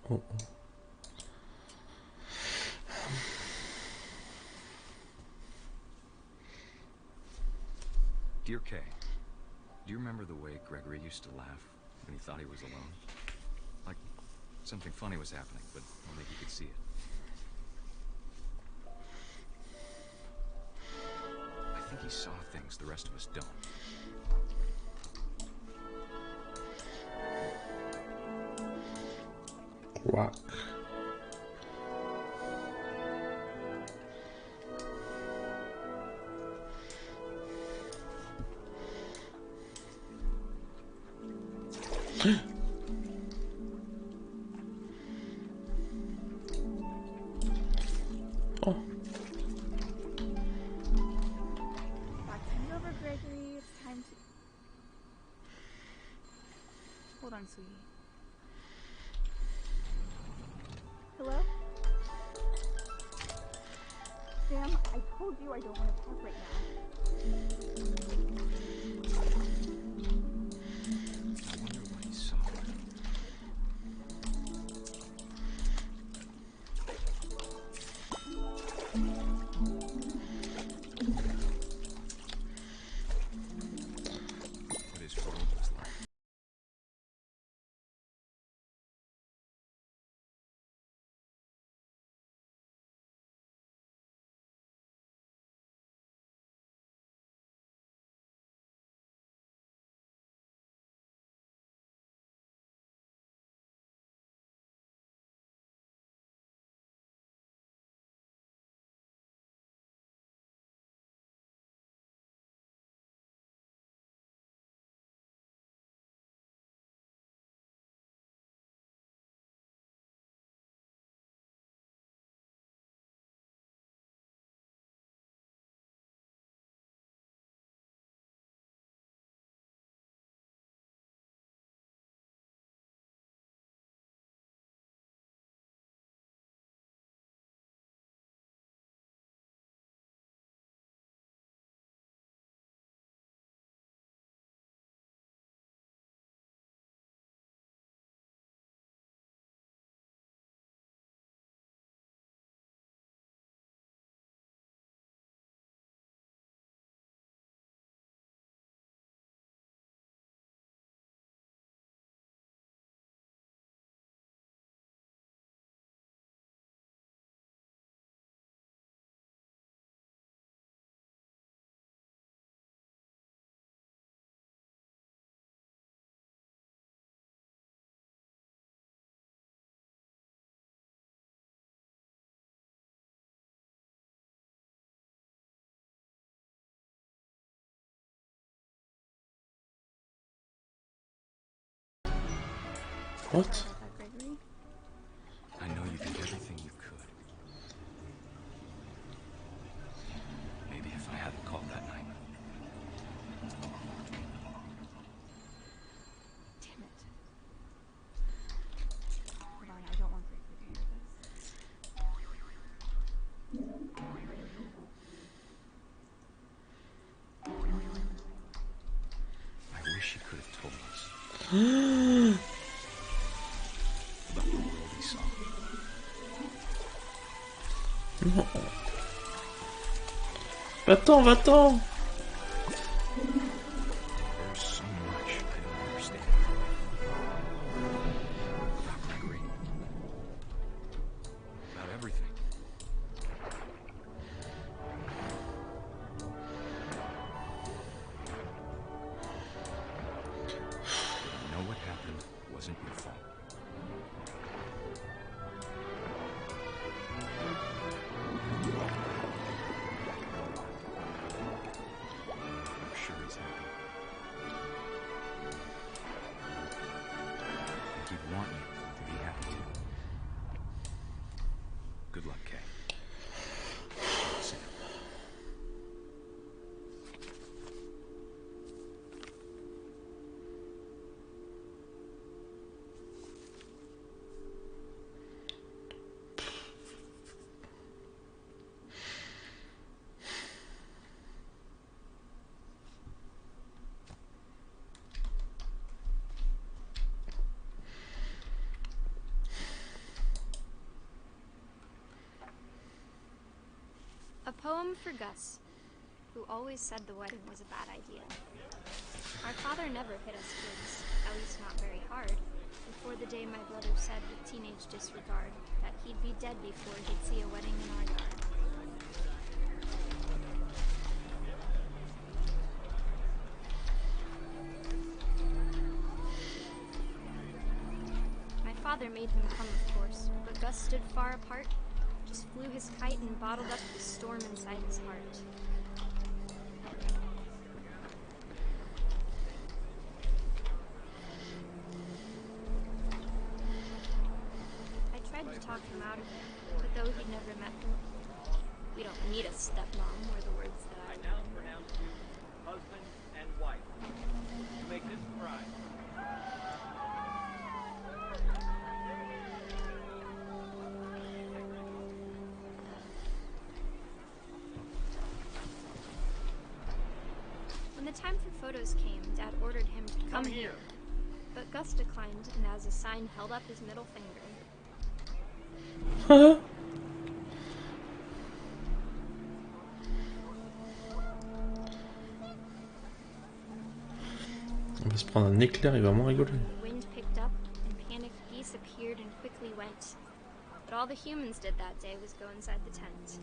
Oh. Dear Kay, do you remember the way Gregory used to laugh when he thought he was alone? Like Something funny was happening, but only he could see it. I think he saw things the rest of us don't. Rock. Oh. Back to you over, Gregory. It's time to... Hold on, sweetie. Hello? Sam, I told you I don't want to talk right now. I wonder what he saw. What his world was like. What? I know you did everything you could. Maybe if I hadn't called that night. Damn it. Hold on, I don't want Gregory to hear I wish he could have told us. About the world he saw. Non. Va-t'en, va-t'en. There's so much I don't understand. About Gregory. About everything. I know what happened wasn't your fault. I'm sure he's happy. And he'd want you to be happy too. Good luck, Kay. Sam. A poem for Gus, who always said the wedding was a bad idea. Our father never hit us kids, at least not very hard. before the day my brother said with teenage disregard that he'd be dead before he'd see a wedding in our yard. My father made him come, of course, but Gus stood far apart, just flew his kite and bottled up the storm inside his heart. I tried to talk him out of it, but though he'd never met me, we don't need a stepmom, were the words that I now pronounce you husband and wife. To make this bride. When the time for photos came, Dad ordered him to come here. But Gus declined, and as a sign held up his middle finger. On va se prendre un éclair, il va vraiment rigoler. The wind picked up, and panicked geese appeared and quickly went. But all the humans did that day was go inside the tent.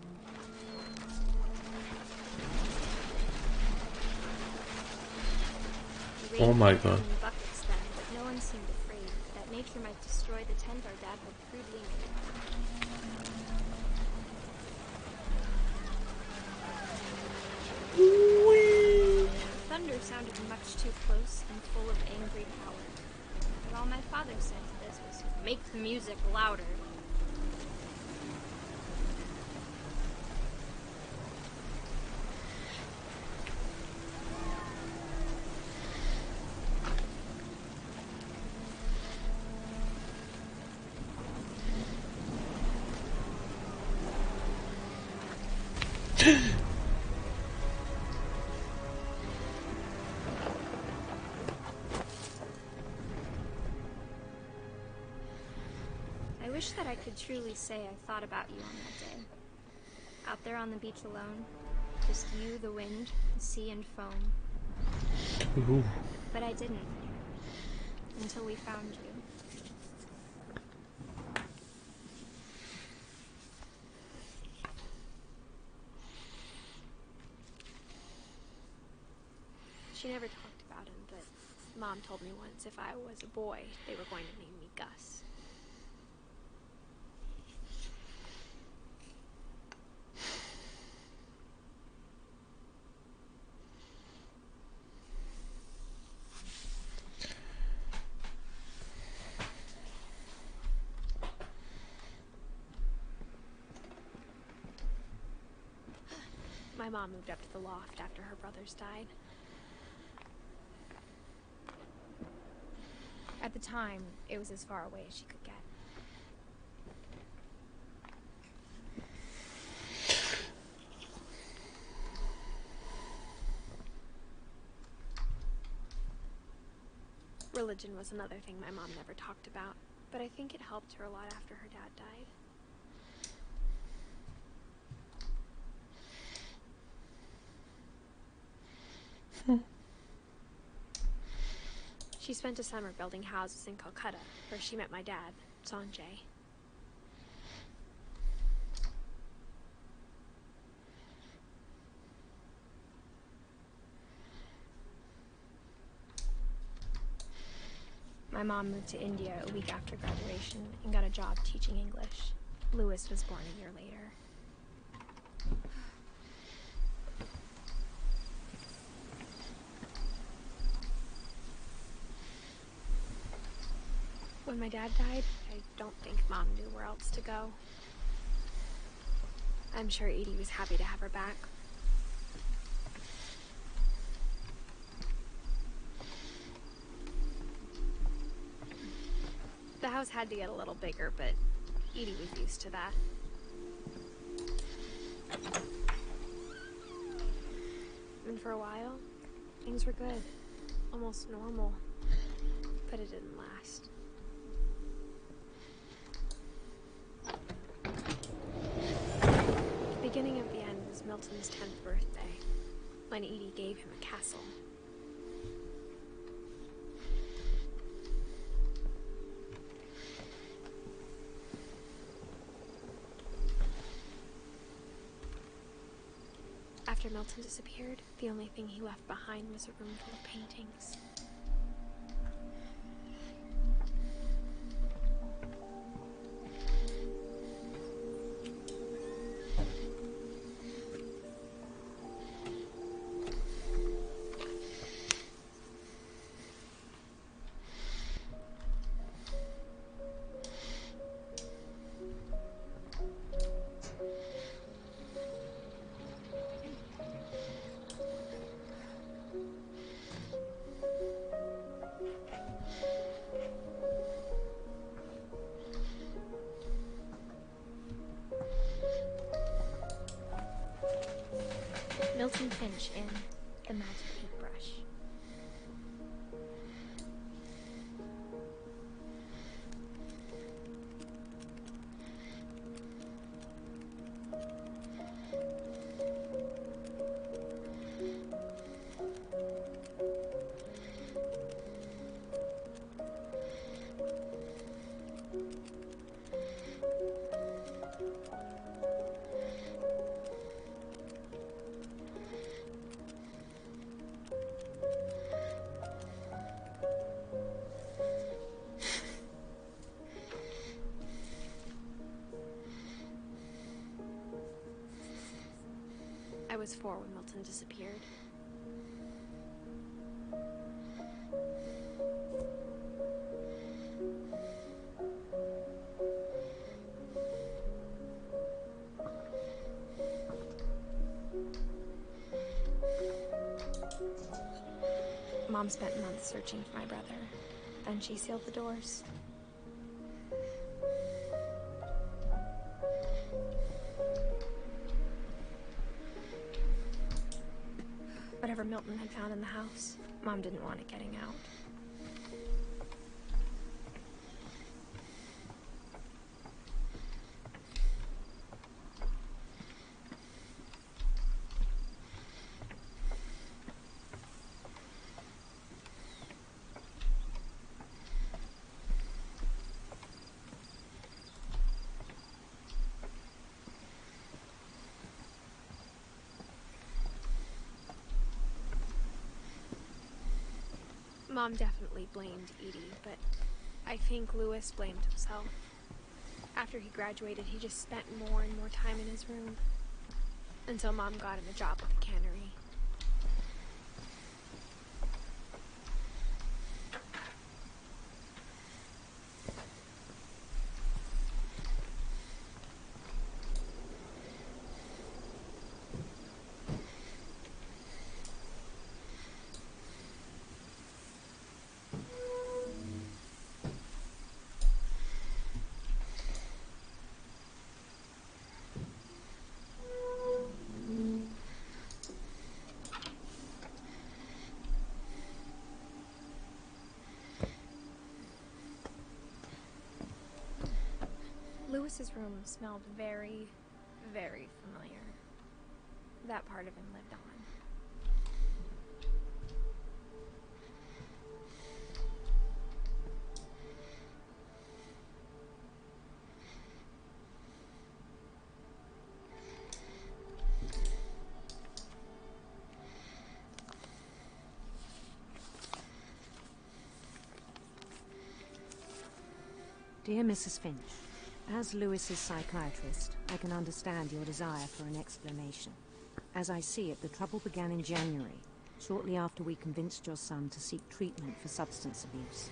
Oh my god. In buckets then, but no one seemed afraid that nature might destroy the tent our dad had crudely made. The thunder sounded much too close and full of angry power. But all my father said to this was, "Make the music louder." I wish that I could truly say I thought about you on that day. Out there on the beach alone, just you, the wind, the sea, and foam. Ooh. But I didn't. Until we found you. She never talked about him, but Mom told me once if I was a boy, they were going to name me Gus. My mom moved up to the loft after her brothers died. At the time, it was as far away as she could get. Religion was another thing my mom never talked about, but I think it helped her a lot after her dad died. She spent a summer building houses in Calcutta, where she met my dad, Sanjay. My mom moved to India a week after graduation and got a job teaching English. Louis was born a year later. When my dad died, I don't think Mom knew where else to go. I'm sure Edie was happy to have her back. The house had to get a little bigger, but Edie was used to that. And for a while, things were good. Almost normal. But it didn't last. The beginning of the end was Milton's 10th birthday, when Edie gave him a castle. After Milton disappeared, the only thing he left behind was a room full of paintings. Milton Finch in The Magic Paintbrush. I was 4 when Milton disappeared. Mom spent months searching for my brother. Then she sealed the doors. Whatever Milton had found in the house, Mom didn't want it getting out. Mom definitely blamed Edie, but I think Louis blamed himself. After he graduated, he just spent more and more time in his room. Until Mom got him a job at the cannery. Louis's room smelled very, very familiar. That part of him lived on. Dear Mrs. Finch, as Louis's psychiatrist, I can understand your desire for an explanation. As I see it, the trouble began in January, shortly after we convinced your son to seek treatment for substance abuse.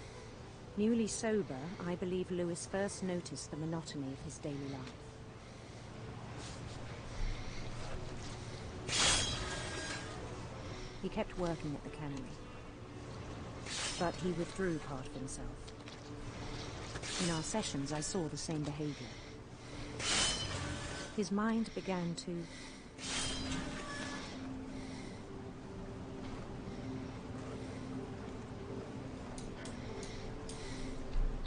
Newly sober, I believe Louis first noticed the monotony of his daily life. He kept working at the cannery, but he withdrew part of himself. In our sessions, I saw the same behavior. His mind began to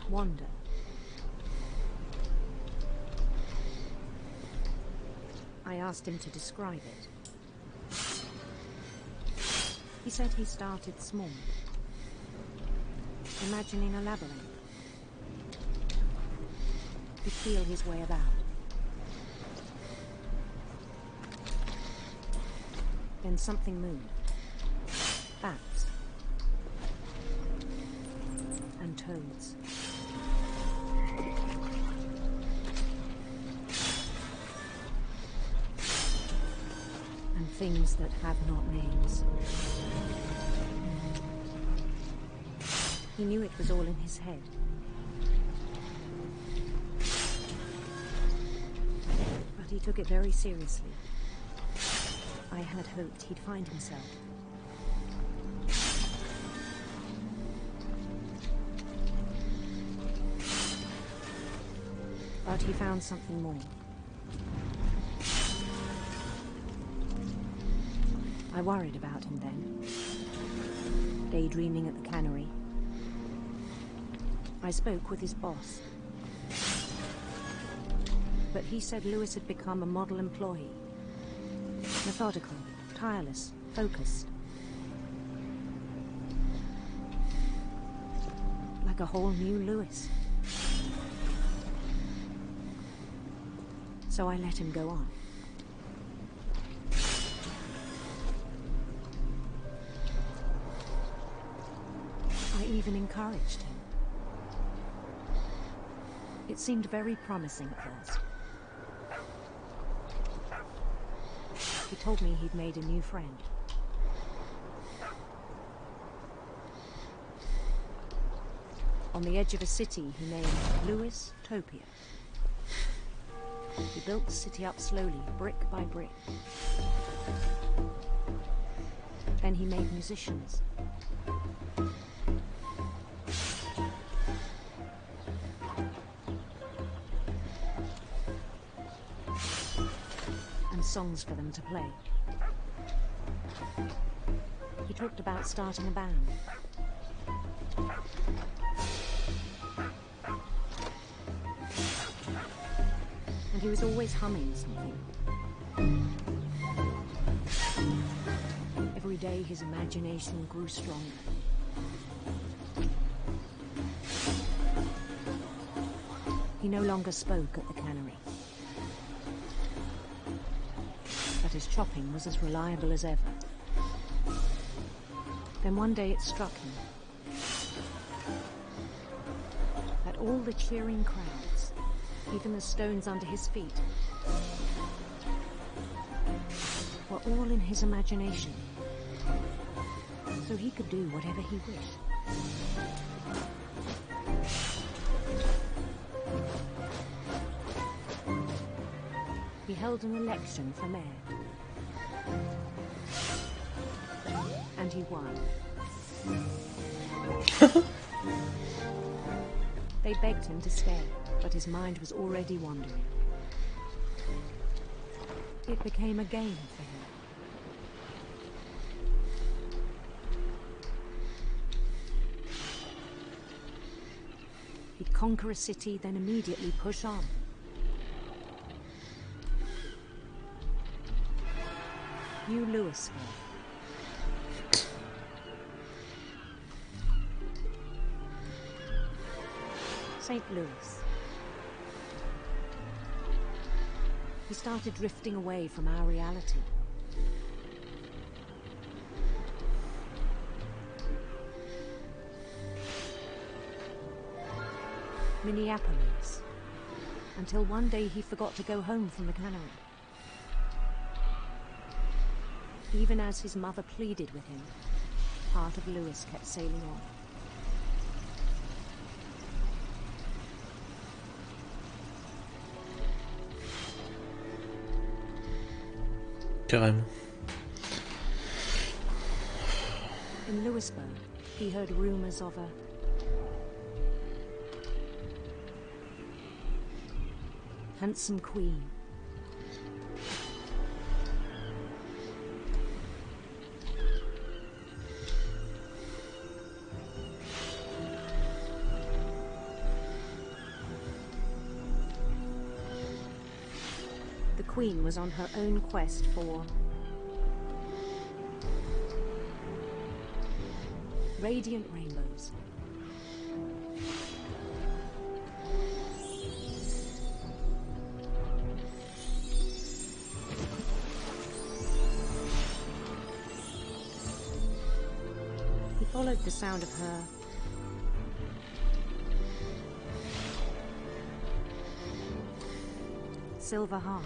wander. I asked him to describe it. He said he started small, imagining a labyrinth. He'd feel his way about. Then something moved. Bats. And toads. And things that have not names. He knew it was all in his head. But he took it very seriously. I had hoped he'd find himself. But he found something more. I worried about him then, daydreaming at the cannery. I spoke with his boss. But he said Lewis had become a model employee. Methodical, tireless, focused. Like a whole new Lewis. So I let him go on. I even encouraged him. It seemed very promising at first. He told me he'd made a new friend. On the edge of a city he named Lewis Topia. He built the city up slowly, brick by brick. Then he made musicians. And songs for them to play. He talked about starting a band. And he was always humming something. Every day his imagination grew stronger. He no longer spoke at the cannery. But his chopping was as reliable as ever. Then one day it struck him that all the cheering crowds, even the stones under his feet, were all in his imagination, so he could do whatever he wished. He held an election for mayor. And he won. They begged him to stay, but his mind was already wandering. It became a game for him. He'd conquer a city, then immediately push on. New Louisville. St. Louis. He started drifting away from our reality. Minneapolis. Until one day he forgot to go home from the cannery. Even as his mother pleaded with him, part of Lewis kept sailing on. Carrément. In Louisburg, he heard rumors of a handsome queen. The queen was on her own quest for radiant rainbows. followed the sound of her silver harp.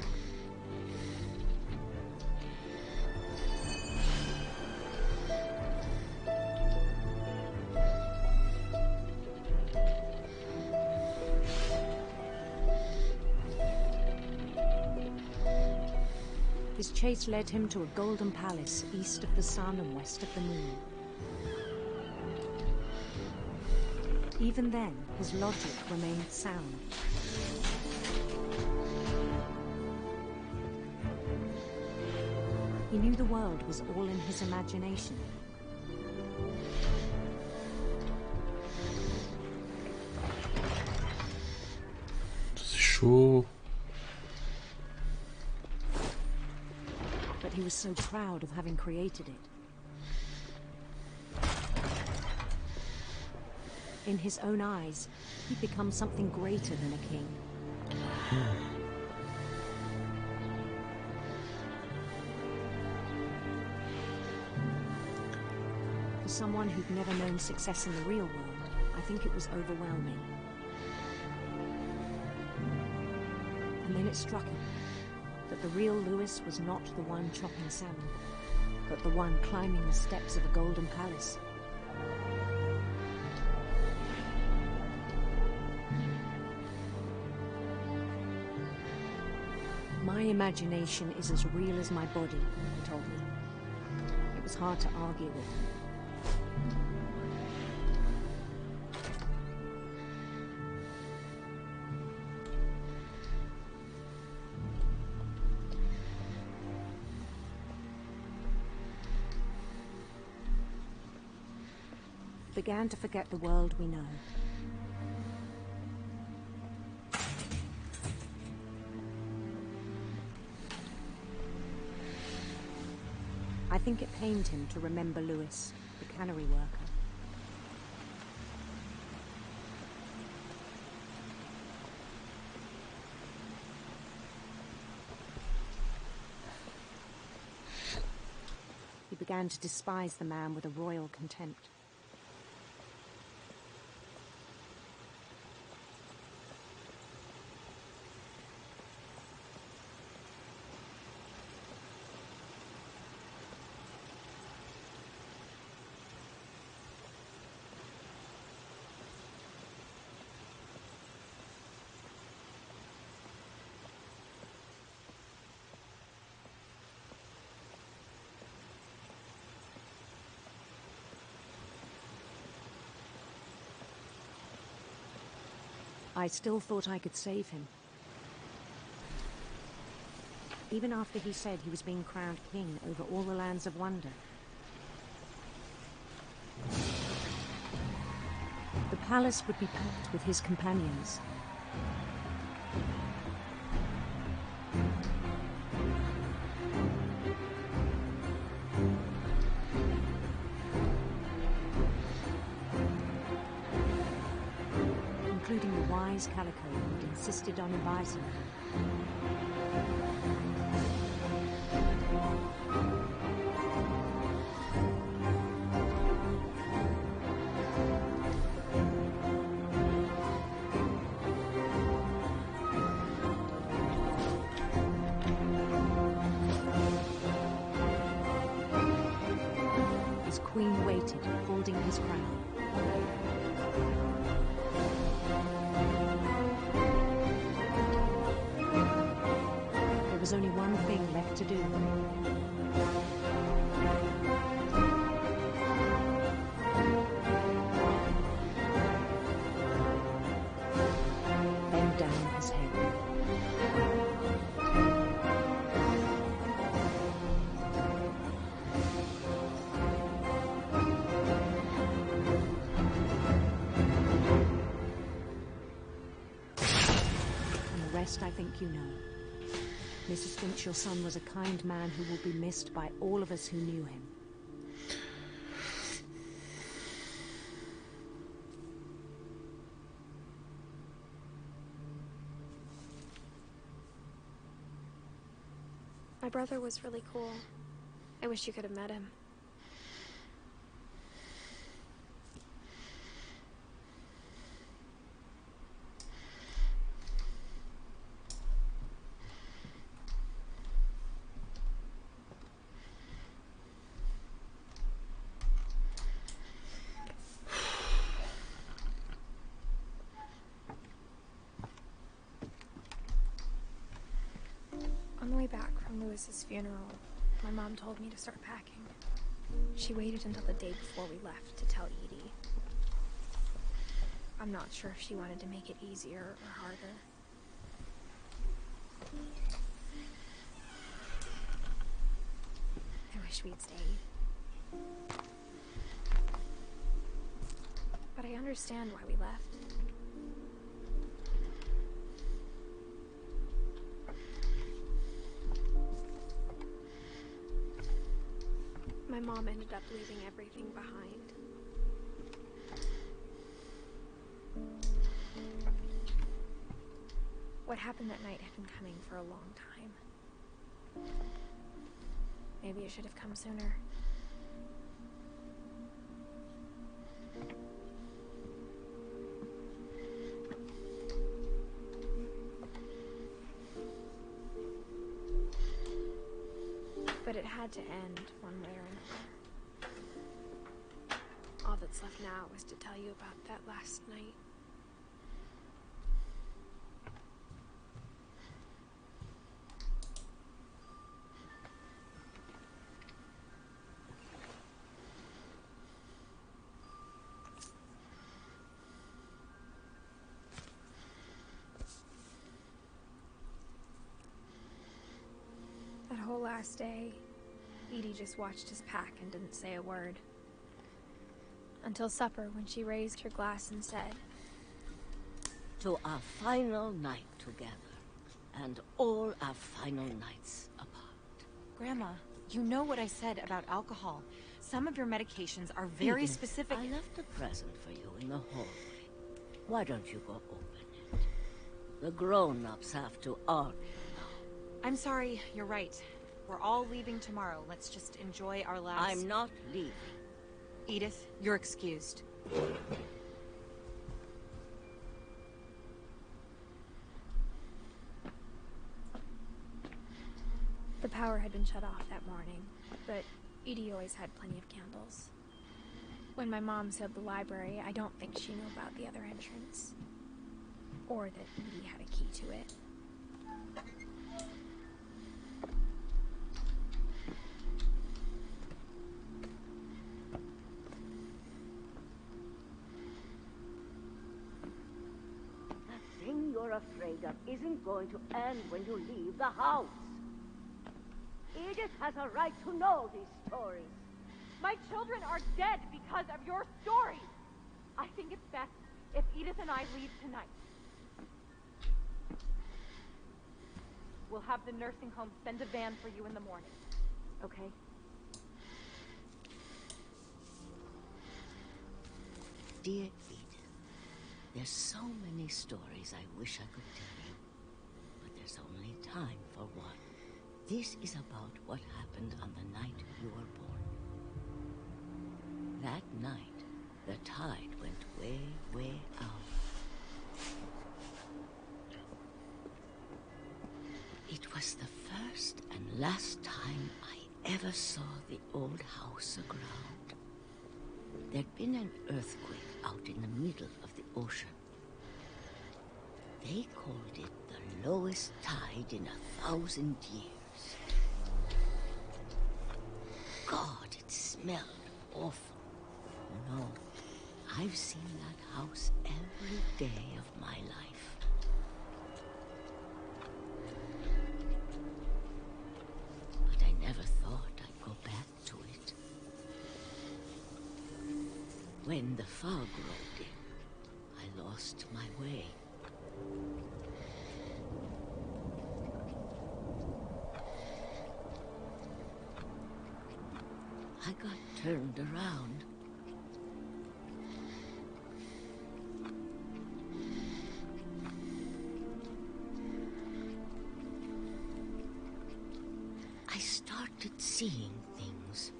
His chase led him to a golden palace east of the sun and west of the moon. Even then, his logic remained sound. He knew the world was all in his imagination. C'est chaud. But he was so proud of having created it. In his own eyes, he'd become something greater than a king. For someone who'd never known success in the real world, I think it was overwhelming. And then it struck him that the real Lewis was not the one chopping salmon, but the one climbing the steps of a golden palace. My imagination is as real as my body, he told me. It was hard to argue with him. Began to forget the world we know. I think it pained him to remember Lewis, the cannery worker. He began to despise the man with a royal contempt. I still thought I could save him. Even after he said he was being crowned king over all the lands of wonder. The palace would be packed with his companions. Including the wise Calico who'd insisted on advising him. His queen waited, holding his crown. There was only one thing left to do. Bend down his head. And the rest I think you know. Mrs. Finch, your son was a kind man who will be missed by all of us who knew him. My brother was really cool. I wish you could have met him. Lewis's funeral, my mom told me to start packing. She waited until the day before we left to tell Edie. I'm not sure if she wanted to make it easier or harder. I wish we'd stayed. But I understand why we left. My mom ended up leaving everything behind. What happened that night had been coming for a long time. Maybe it should have come sooner. But it had to end one way or another. All that's left now was to tell you about that last night. That whole last day, Edie just watched us pack and didn't say a word. Until supper, when she raised her glass and said, "To our final night together, and all our final nights apart." Grandma, you know what I said about alcohol. Some of your medications are very Edith, specific. I left a present for you in the hallway. Why don't you go open it? The grown-ups have to argue now. I'm sorry, you're right. We're all leaving tomorrow. Let's just enjoy our last... I'm not leaving. Edith, you're excused. The power had been shut off that morning, but Edie always had plenty of candles. When my mom sealed the library, I don't think she knew about the other entrance. Or that Edie had a key to it. The thing you're afraid of isn't going to end when you leave the house. Edith has a right to know these stories. My children are dead because of your stories. I think it's best if Edith and I leave tonight. We'll have the nursing home send a van for you in the morning. Okay? Dear Edith, there's so many stories I wish I could tell you, but there's only time for one. This is about what happened on the night you were born. That night, the tide went way, way out. It was the first and last time I ever saw the old house aground. There'd been an earthquake out in the middle of the ocean. They called it the lowest tide in 1,000 years. God, it smelled awful. No, I've seen that house every day of my life. But I never thought I'd go back to it. When the fog rolled in, I lost my way. I got turned around. I started seeing things.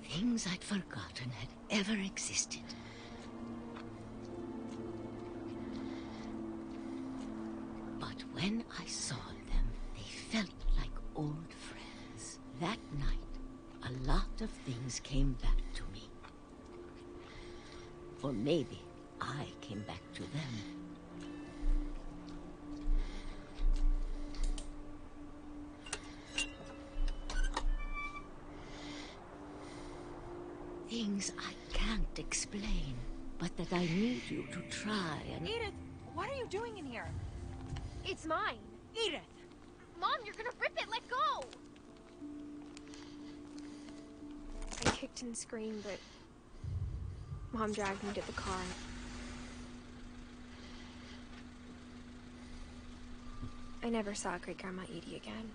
Things I'd forgotten had ever existed. But when I saw them, they felt like old friends. That night, a lot of things came back to me. Or maybe I came back to them. Things I can't explain, but that I need you to try and... Edith, what are you doing in here? It's mine. Edith! Mom, you're gonna rip it! Let go! I kicked and screamed, but Mom dragged me to the car. I never saw Great-Grandma Edie again.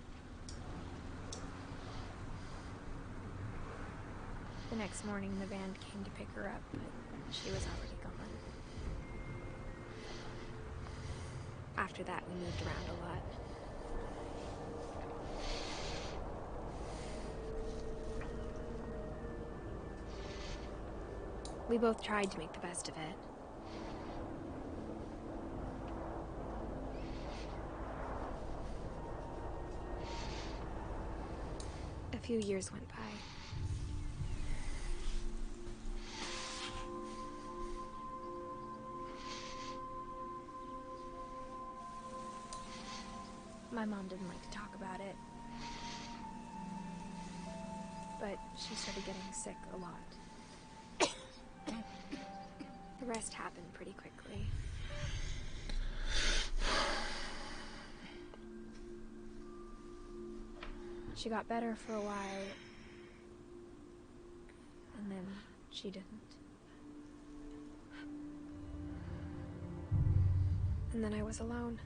The next morning, the band came to pick her up, but she was already gone. After that, we moved around a lot. We both tried to make the best of it. A few years went by. My mom didn't like to talk about it, but she started getting sick a lot. The rest happened pretty quickly. She got better for a while, and then she didn't. And then I was alone.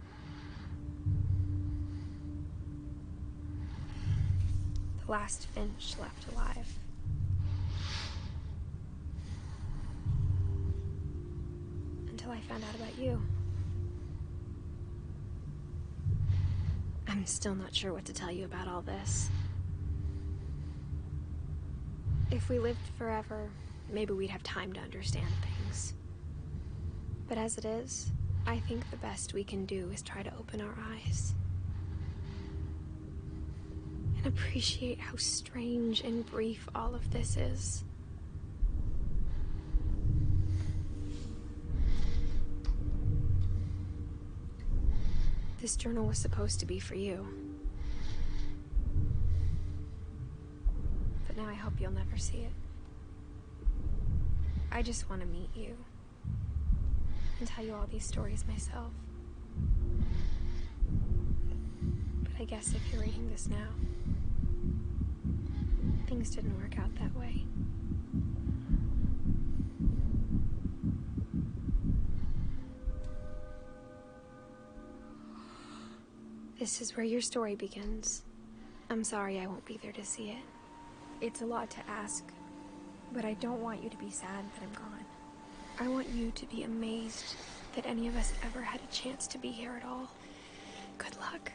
The last Finch left alive. Until I found out about you. I'm still not sure what to tell you about all this. If we lived forever, maybe we'd have time to understand things. But as it is, I think the best we can do is try to open our eyes. And appreciate how strange and brief all of this is. This journal was supposed to be for you. But now I hope you'll never see it. I just want to meet you and tell you all these stories myself. But I guess if you're reading this now, things didn't work out that way. This is where your story begins. I'm sorry I won't be there to see it. It's a lot to ask, but I don't want you to be sad that I'm gone. I want you to be amazed that any of us ever had a chance to be here at all. Good luck.